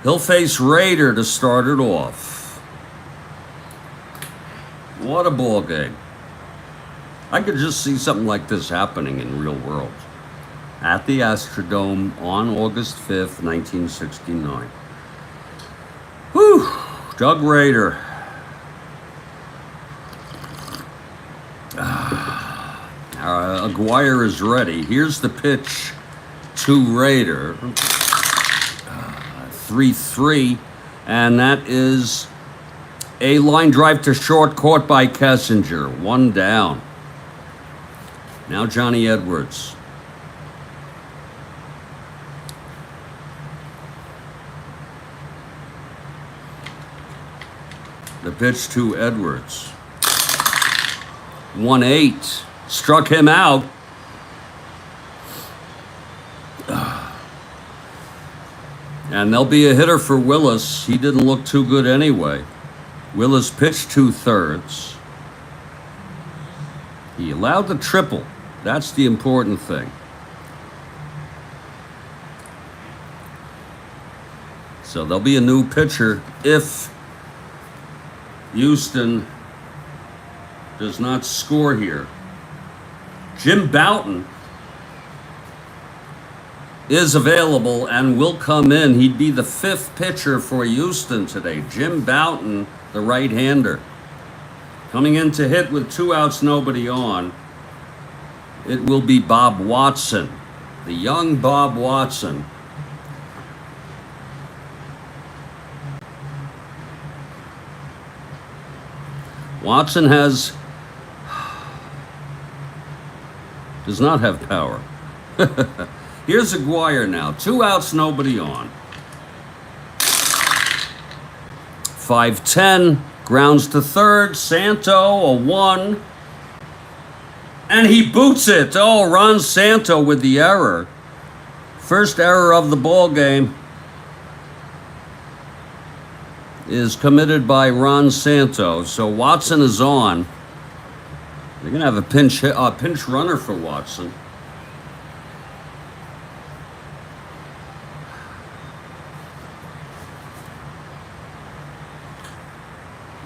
A: He'll face Rader to start it off. What a ball game. I could just see something like this happening in real world. At the Astrodome on August 5th, 1969. Whew, Doug Rader. Aguirre is ready. Here's the pitch to Rader. 3-3, and that is a line drive to short caught by Kessinger. 1 down. Now Johnny Edwards. The pitch to Edwards. 1-8. Struck him out. And there'll be a hitter for Willis. He didn't look too good anyway. Willis pitched 2/3. He allowed the triple. That's the important thing. So there'll be a new pitcher if Houston does not score here. Jim Bouton is available and will come in. He'd be the 5th pitcher for Houston today. Jim Bouton, the right-hander. Coming in to hit with 2 outs, nobody on. It will be Bob Watson, the young Bob Watson. Watson does not have power. Here's Aguirre now. 2 outs, nobody on. 5-10, grounds to third. Santo, a 1. And he boots it. Oh, Ron Santo with the error. First error of the ball game is committed by Ron Santo. So Watson is on. They're going to have a pinch runner for Watson.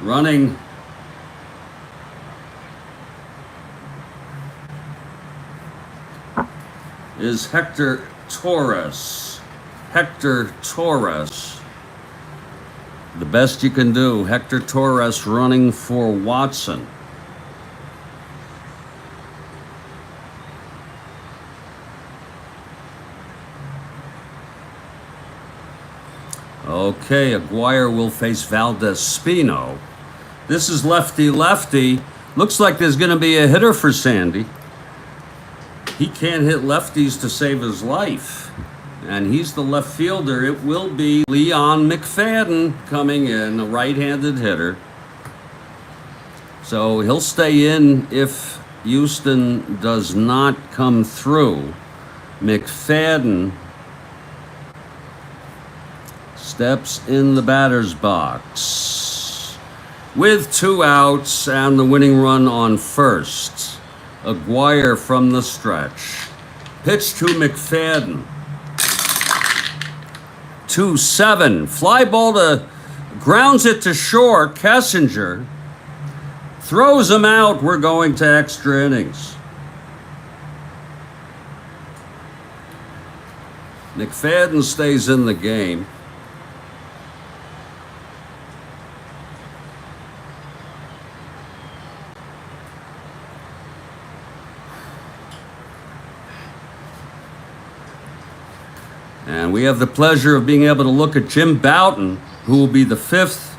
A: Running is Hector Torres. Hector Torres. The best you can do. Hector Torres running for Watson. Okay, Aguirre will face Valdespino. This is lefty-lefty. Looks like there's going to be a hitter for Sandy. He can't hit lefties to save his life. And he's the left fielder. It will be Leon McFadden coming in, a right-handed hitter. So he'll stay in if Houston does not come through. McFadden steps in the batter's box with 2 outs and the winning run on first. Aguirre from the stretch. Pitch to McFadden. 2-7. Fly ball to grounds it to short. Kessinger throws him out. We're going to extra innings. McFadden stays in the game. And we have the pleasure of being able to look at Jim Bouton, who will be the 5th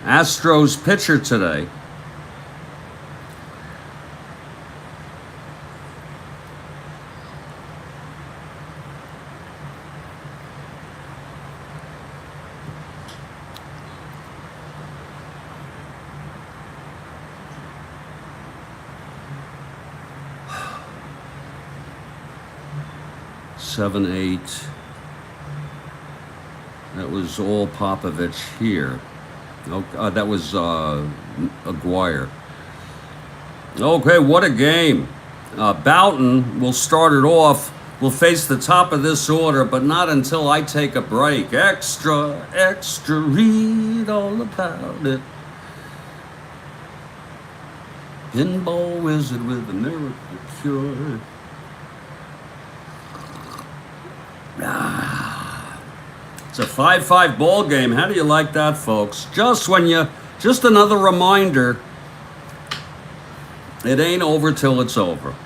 A: Astros pitcher today. Seven, 8. That was all Popovich here. Oh, that was Aguirre. Okay, what a game. Bouton will start it off. We'll face the top of this order, but not until I take a break. Extra, extra, read all about it. Pinball wizard with a miracle cure. It's a 5-5 ball game. How do you like that, folks? Just another reminder, it ain't over till it's over.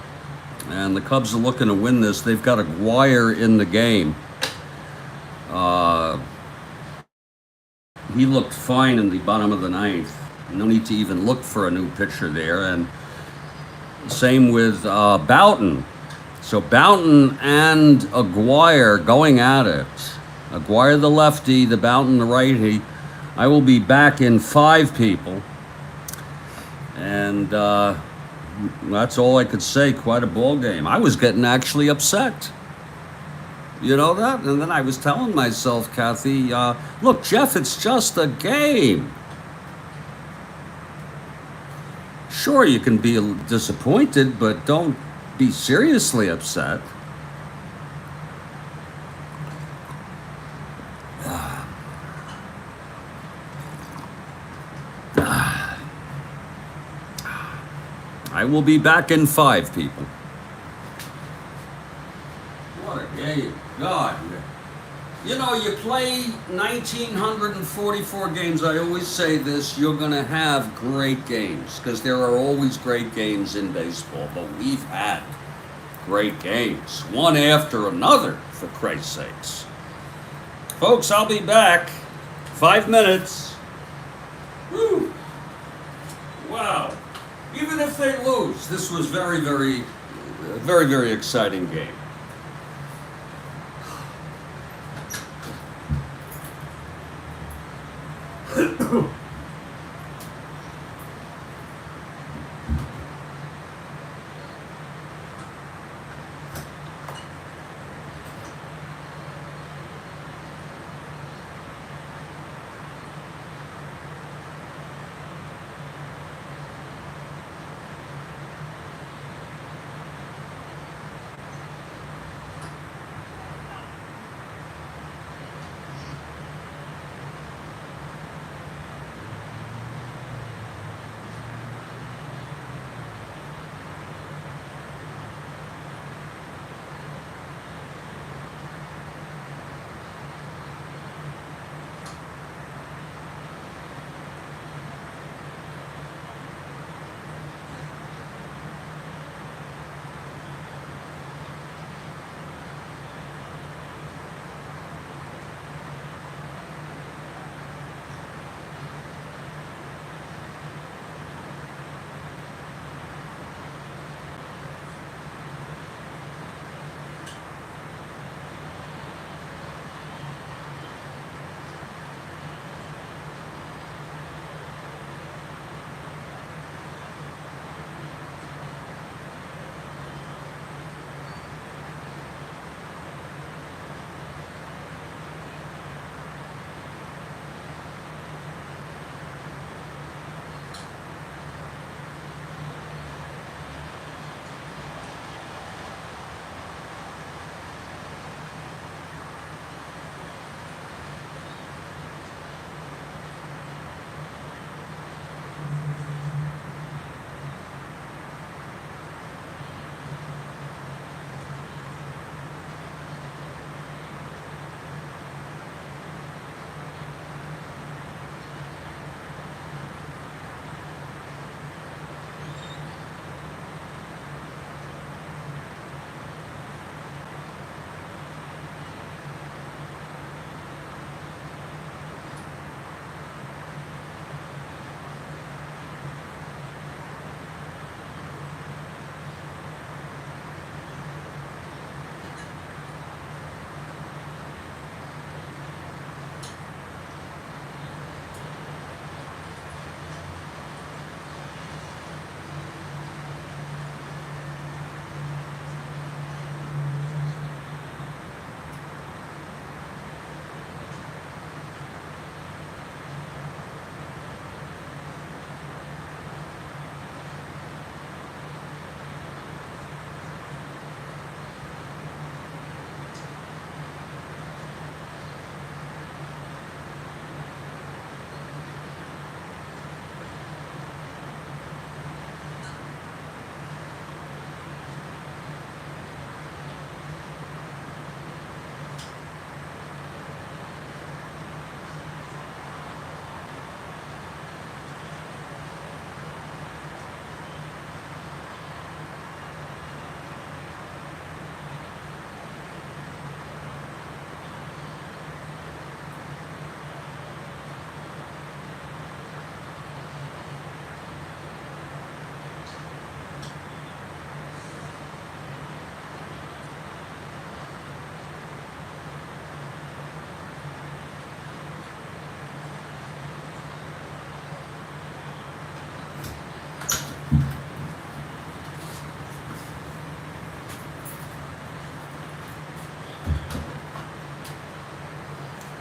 A: And the Cubs are looking to win this. They've got Aguirre in the game. He looked fine in the bottom of the 9th. No need to even look for a new pitcher there. And same with Bouton. So Bouton and Aguirre going at it. Aguirre the lefty, the Bouton the righty. I will be back in 5 people. And that's all I could say. Quite a ball game. I was getting actually upset. You know that? And then I was telling myself, Kathy, look, Jeff, it's just a game. Sure, you can be disappointed, but don't be seriously upset. I will be back in 5 people. What a game. God. You know, you play 1,944 games. I always say this, you're going to have great games because there are always great games in baseball, but we've had great games, one after another, for Christ's sakes. Folks, I'll be back. 5 minutes. Woo. Wow. Even if they lose, this was very, very exciting game.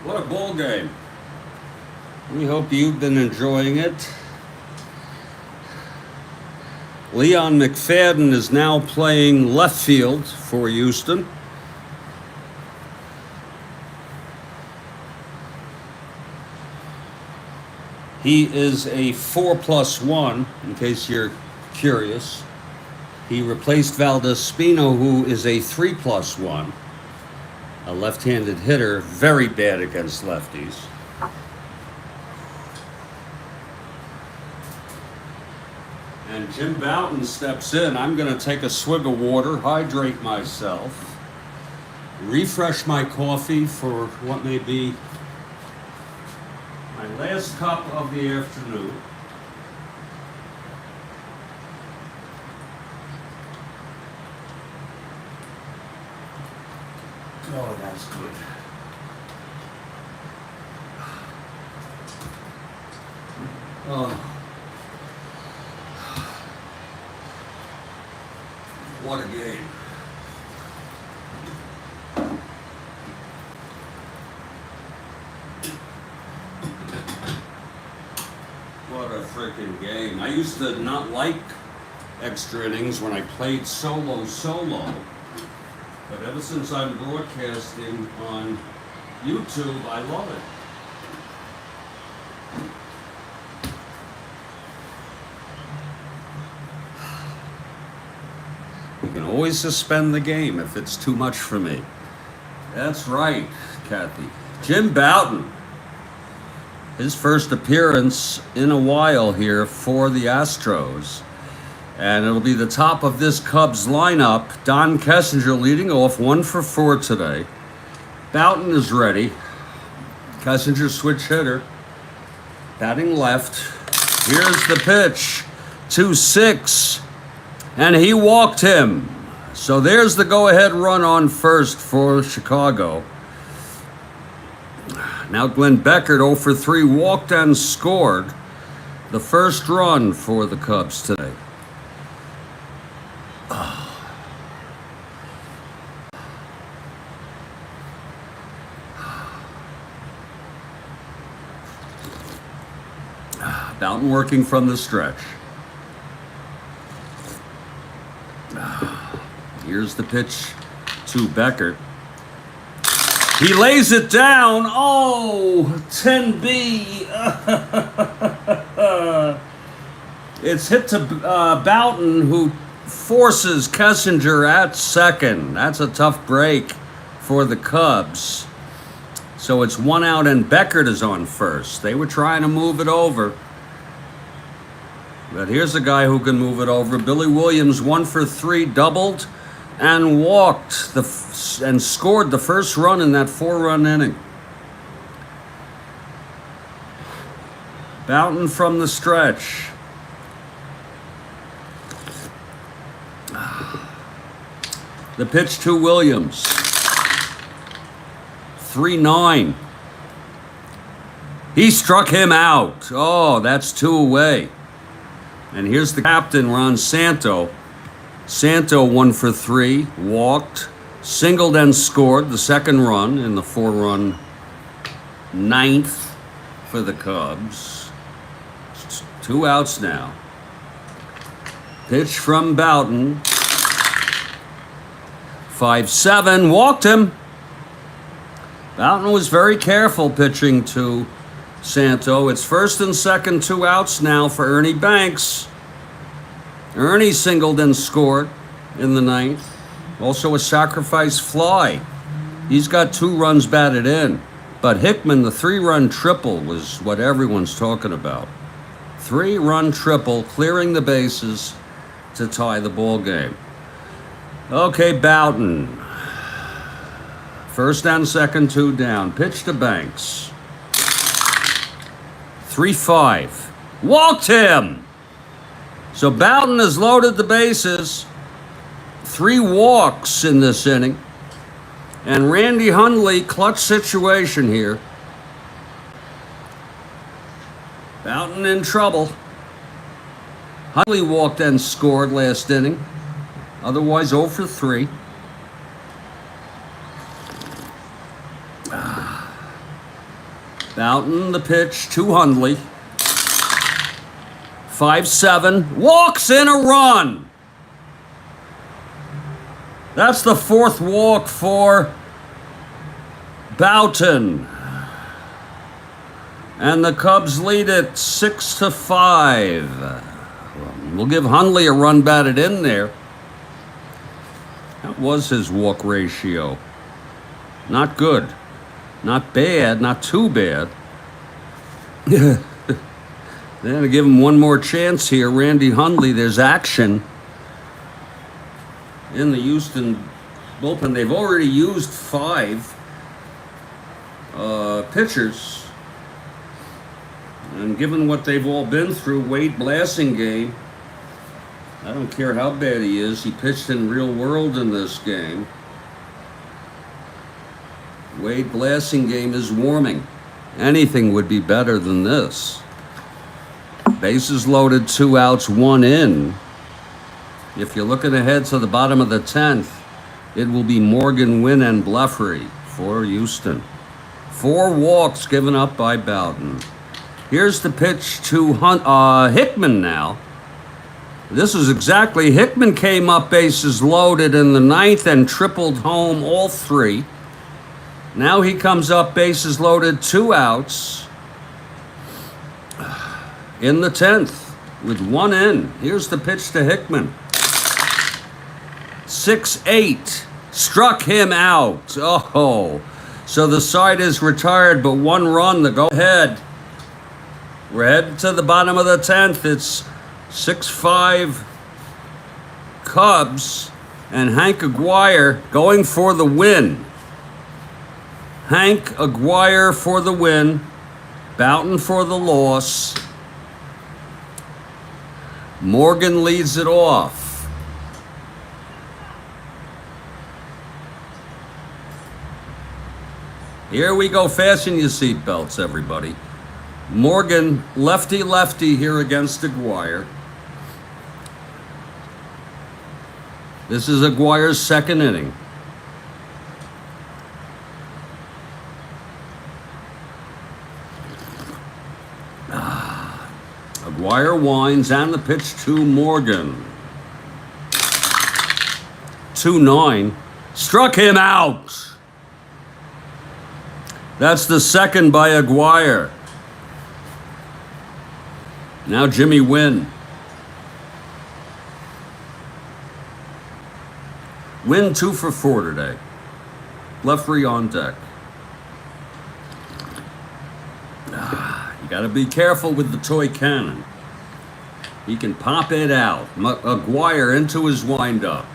A: What a ball game. We hope you've been enjoying it. Leon McFadden is now playing left field for Houston. He is a 4+1, in case you're curious. He replaced Valdespino, who is a 3+1. A left-handed hitter, very bad against lefties. And Jim Bouton steps in. I'm going to take a swig of water, hydrate myself, refresh my coffee for what may be my last cup of the afternoon. Oh, that's good. Oh. What a game. What a freaking game. I used to not like extra innings when I played solo. But ever since I'm broadcasting on YouTube, I love it. You can always suspend the game if it's too much for me. That's right, Kathy. Jim Bouton. His first appearance in a while here for the Astros. And it'll be the top of this Cubs lineup. Don Kessinger leading off, 1 for 4 today. Bouton is ready. Kessinger switch hitter. Batting left. Here's the pitch. 2-6. And he walked him. So there's the go-ahead run on first for Chicago. Now Glenn Beckert 0 for 3 walked and scored the first run for the Cubs today. Bouton working from the stretch. Here's the pitch to Beckert. He lays it down. Oh, 10B. It's hit to Bouton, who forces Kessinger at second. That's a tough break for the Cubs. So it's 1 out and Beckert is on first. They were trying to move it over. But here's a guy who can move it over. Billy Williams, 1 for 3, doubled and walked and scored the first run in that 4-run inning. Bouton from the stretch. The pitch to Williams. 3-9. He struck him out. Oh, that's 2 away. And here's the captain, Ron Santo. Santo 1 for 3, walked, singled and scored the second run in the 4-run 9th for the Cubs. 2 outs now. Pitch from Bouton. 5-7, walked him. Bouton was very careful pitching to Santo. It's first and second, 2 outs now for Ernie Banks. Ernie singled and scored in the 9th. Also a sacrifice fly. He's got 2 runs batted in. But Hickman, the 3-run triple, was what everyone's talking about. 3-run triple, clearing the bases to tie the ball game. Okay, Bouton. First and second, 2 down. Pitch to Banks. 3-5. Walked him! So Bouton has loaded the bases. 3 walks in this inning. And Randy Hundley, clutch situation here. Bouton in trouble. Hundley walked and scored last inning. Otherwise 0 for 3. Boughton, the pitch to Hundley. 5-7. Walks in a run. That's the fourth walk for Boughton. And the Cubs lead it 6-5. We'll give Hundley a run batted in there. That was his walk ratio. Not good. Not bad. Not too bad. Then to give him one more chance here, Randy Hundley. There's action in the Houston bullpen. They've already used 5 pitchers. And given what they've all been through, Wade Blasingame, I don't care how bad he is, he pitched in real world in this game. Wade Blasingame is warming. Anything would be better than this. Bases loaded, 2 outs, 1 in. If you're looking ahead to the bottom of the 10th, it will be Morgan, Wynn, and Blefary for Houston. 4 walks given up by Boughton. Here's the pitch to Hickman now. This is exactly, Hickman came up bases loaded in the 9th and tripled home all 3. Now he comes up bases loaded, 2 outs in the 10th with 1 in. Here's the pitch to Hickman. 6-8. Struck him out. Oh, so the side is retired, but 1 run to go ahead. We're headed to the bottom of the 10th. It's 6-5 Cubs, and Hank Aguirre going for the win. Hank Aguirre for the win. Boughton for the loss. Morgan leads it off. Here we go. Fasten your seatbelts, everybody. Morgan, lefty here against Aguirre. This is Aguirre's 2nd inning. Aguirre winds, and the pitch to Morgan. 2-9. Struck him out. That's the 2nd by Aguirre. Now Jimmy Wynn. Wynn 2 for 4 today. Blefary on deck. You got to be careful with the toy cannon. He can pop it out. Aguirre into his windup.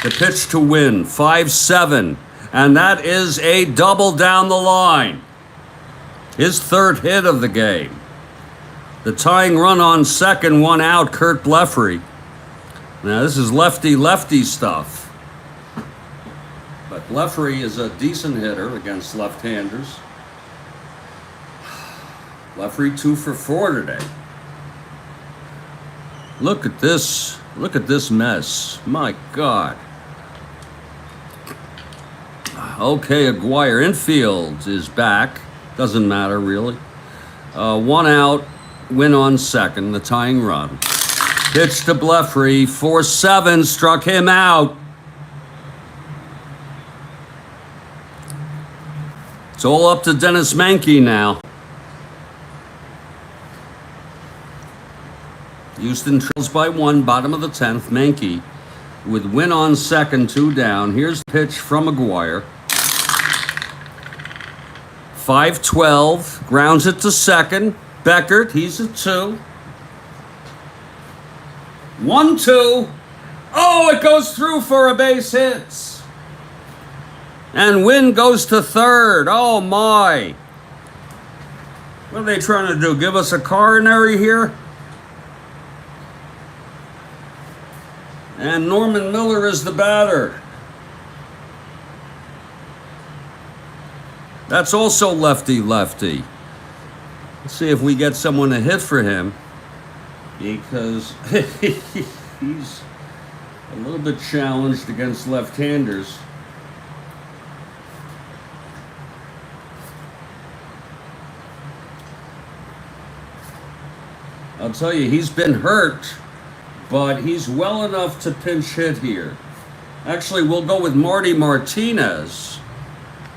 A: The pitch to Wynn. 5-7. And that is a double down the line. His 3rd hit of the game. The tying run on 2nd, 1 out, Kurt Blefary. Now this is lefty stuff. But Blefary is a decent hitter against left-handers. Blefary 2 for 4 today. Look at this mess. My God. Okay, Aguirre infield is back. Doesn't matter really. 1 out. Win on 2nd, the tying run. Pitch to Blefary, 4-7, struck him out. It's all up to Dennis Menke now. Houston trails by 1, bottom of the 10th. Menke with Win on 2nd, 2 down. Here's the pitch from Aguirre. 5-12, grounds it to 2nd. Beckert, he's a 2. 1-2. Oh, it goes through for a base hit. And Wynn goes to 3rd. Oh, my. What are they trying to do? Give us a coronary here? And Norman Miller is the batter. That's also lefty. Let's see if we get someone to hit for him, because he's a little bit challenged against left-handers. I'll tell you, he's been hurt, but he's well enough to pinch hit here. Actually, we'll go with Marty Martinez,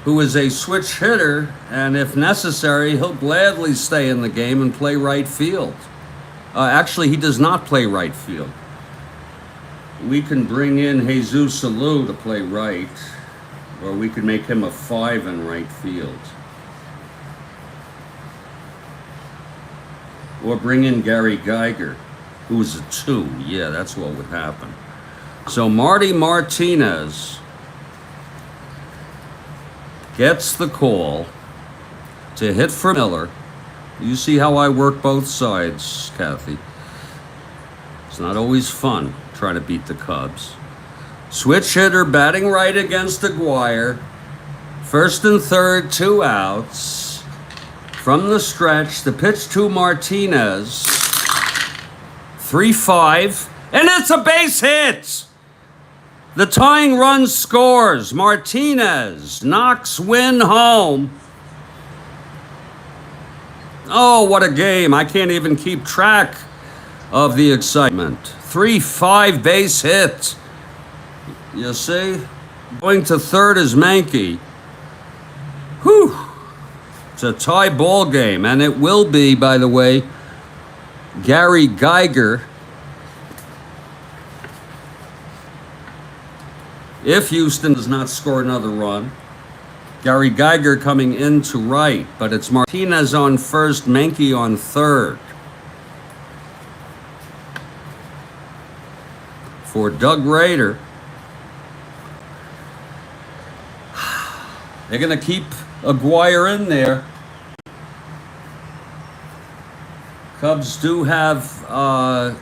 A: who is a switch hitter, and if necessary, he'll gladly stay in the game and play right field. Actually, he does not play right field. We can bring in Jesus Alou to play right, or we could make him a 5 in right field. Or bring in Gary Geiger, who is a 2. Yeah, that's what would happen. So Marty Martinez gets the call to hit for Miller. You see how I work both sides, Kathy. It's not always fun trying to beat the Cubs. Switch hitter batting right against Aguirre. First and third, 2 outs. From the stretch, the pitch to Martinez. 3-5, and it's a base hit! The tying run scores. Martinez knocks Wynn home. Oh, what a game. I can't even keep track of the excitement. 3-5 base hit. You see? Going to third is Mankey. Whew. It's a tie ball game, and it will be, by the way, Gary Geiger. If Houston does not score another run, Gary Geiger coming in to right, but it's Martinez on first, Mankey on third. For Doug Rader, they're going to keep Aguirre in there. Cubs do have a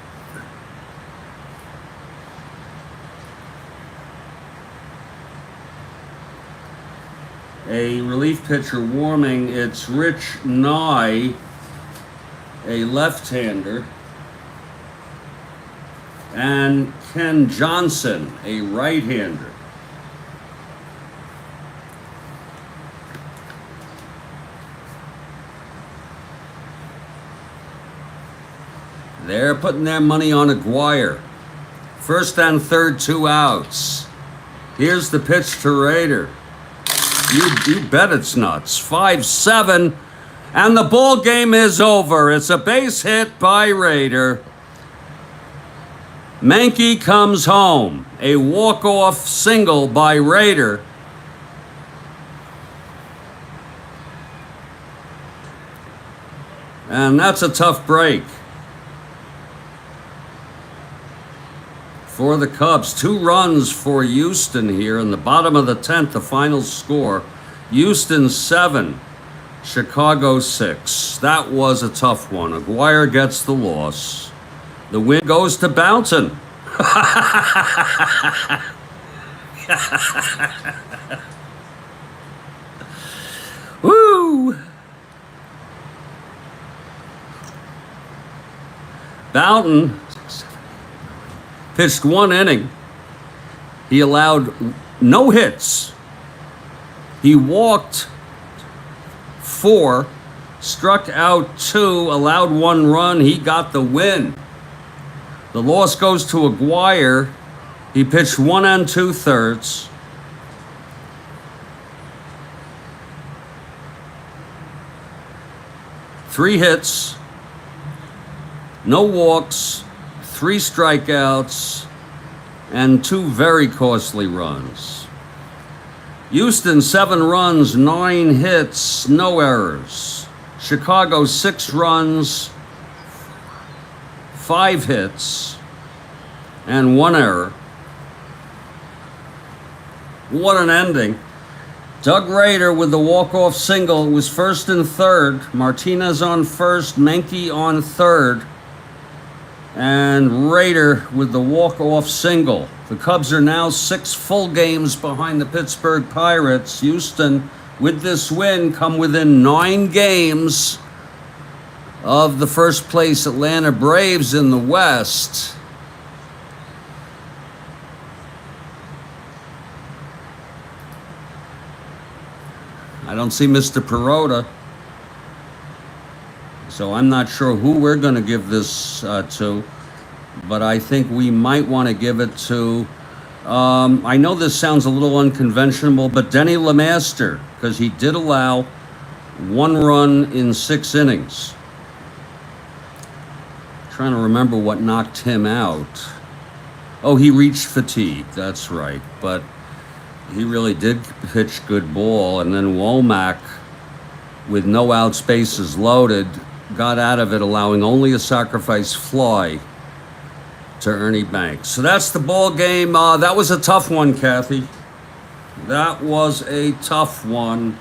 A: relief pitcher warming. It's Rich Nye, a left-hander, and Ken Johnson, a right-hander. They're putting their money on Aguirre. First and third, 2 outs. Here's the pitch to Rader. You bet it's nuts. 5-7, and the ball game is over. It's a base hit by Rader. Mankey comes home. A walk-off single by Rader. And that's a tough break for the Cubs. 2 runs for Houston here in the bottom of the 10th, the final score. Houston 7, Chicago 6. That was a tough one. Aguirre gets the loss. The win goes to Bouncin. Woo! Bouncin pitched 1 inning. He allowed no hits. He walked 4, struck out 2, allowed 1 run. He got the win. The loss goes to Aguirre. He pitched 1 2/3. Three hits, no walks, 3 strikeouts, and 2 very costly runs. Houston 7 runs, 9 hits, no errors. Chicago 6 runs, 5 hits, and 1 error. What an ending. Doug Rader with the walk-off single. It was first and third. Martinez on first, Mankey on third. And Rader with the walk-off single. The Cubs are now 6 full games behind the Pittsburgh Pirates. Houston, with this win, come within 9 games of the first place Atlanta Braves in the West. I don't see Mr. Perota. So I'm not sure who we're going to give this to, but I think we might want to give it to, I know this sounds a little unconventional, but Denny LeMaster, because he did allow 1 run in 6 innings. Trying to remember what knocked him out. Oh, he reached fatigue, that's right. But he really did pitch good ball, and then Womack, with no outs, bases loaded, got out of it, allowing only a sacrifice fly to Ernie Banks. So that's the ball game. That was a tough one, Kathy. That was a tough one.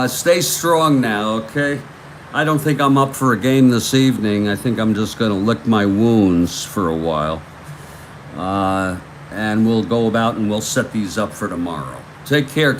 A: Stay strong now, okay? I don't think I'm up for a game this evening. I think I'm just going to lick my wounds for a while. And we'll go about and we'll set these up for tomorrow. Take care.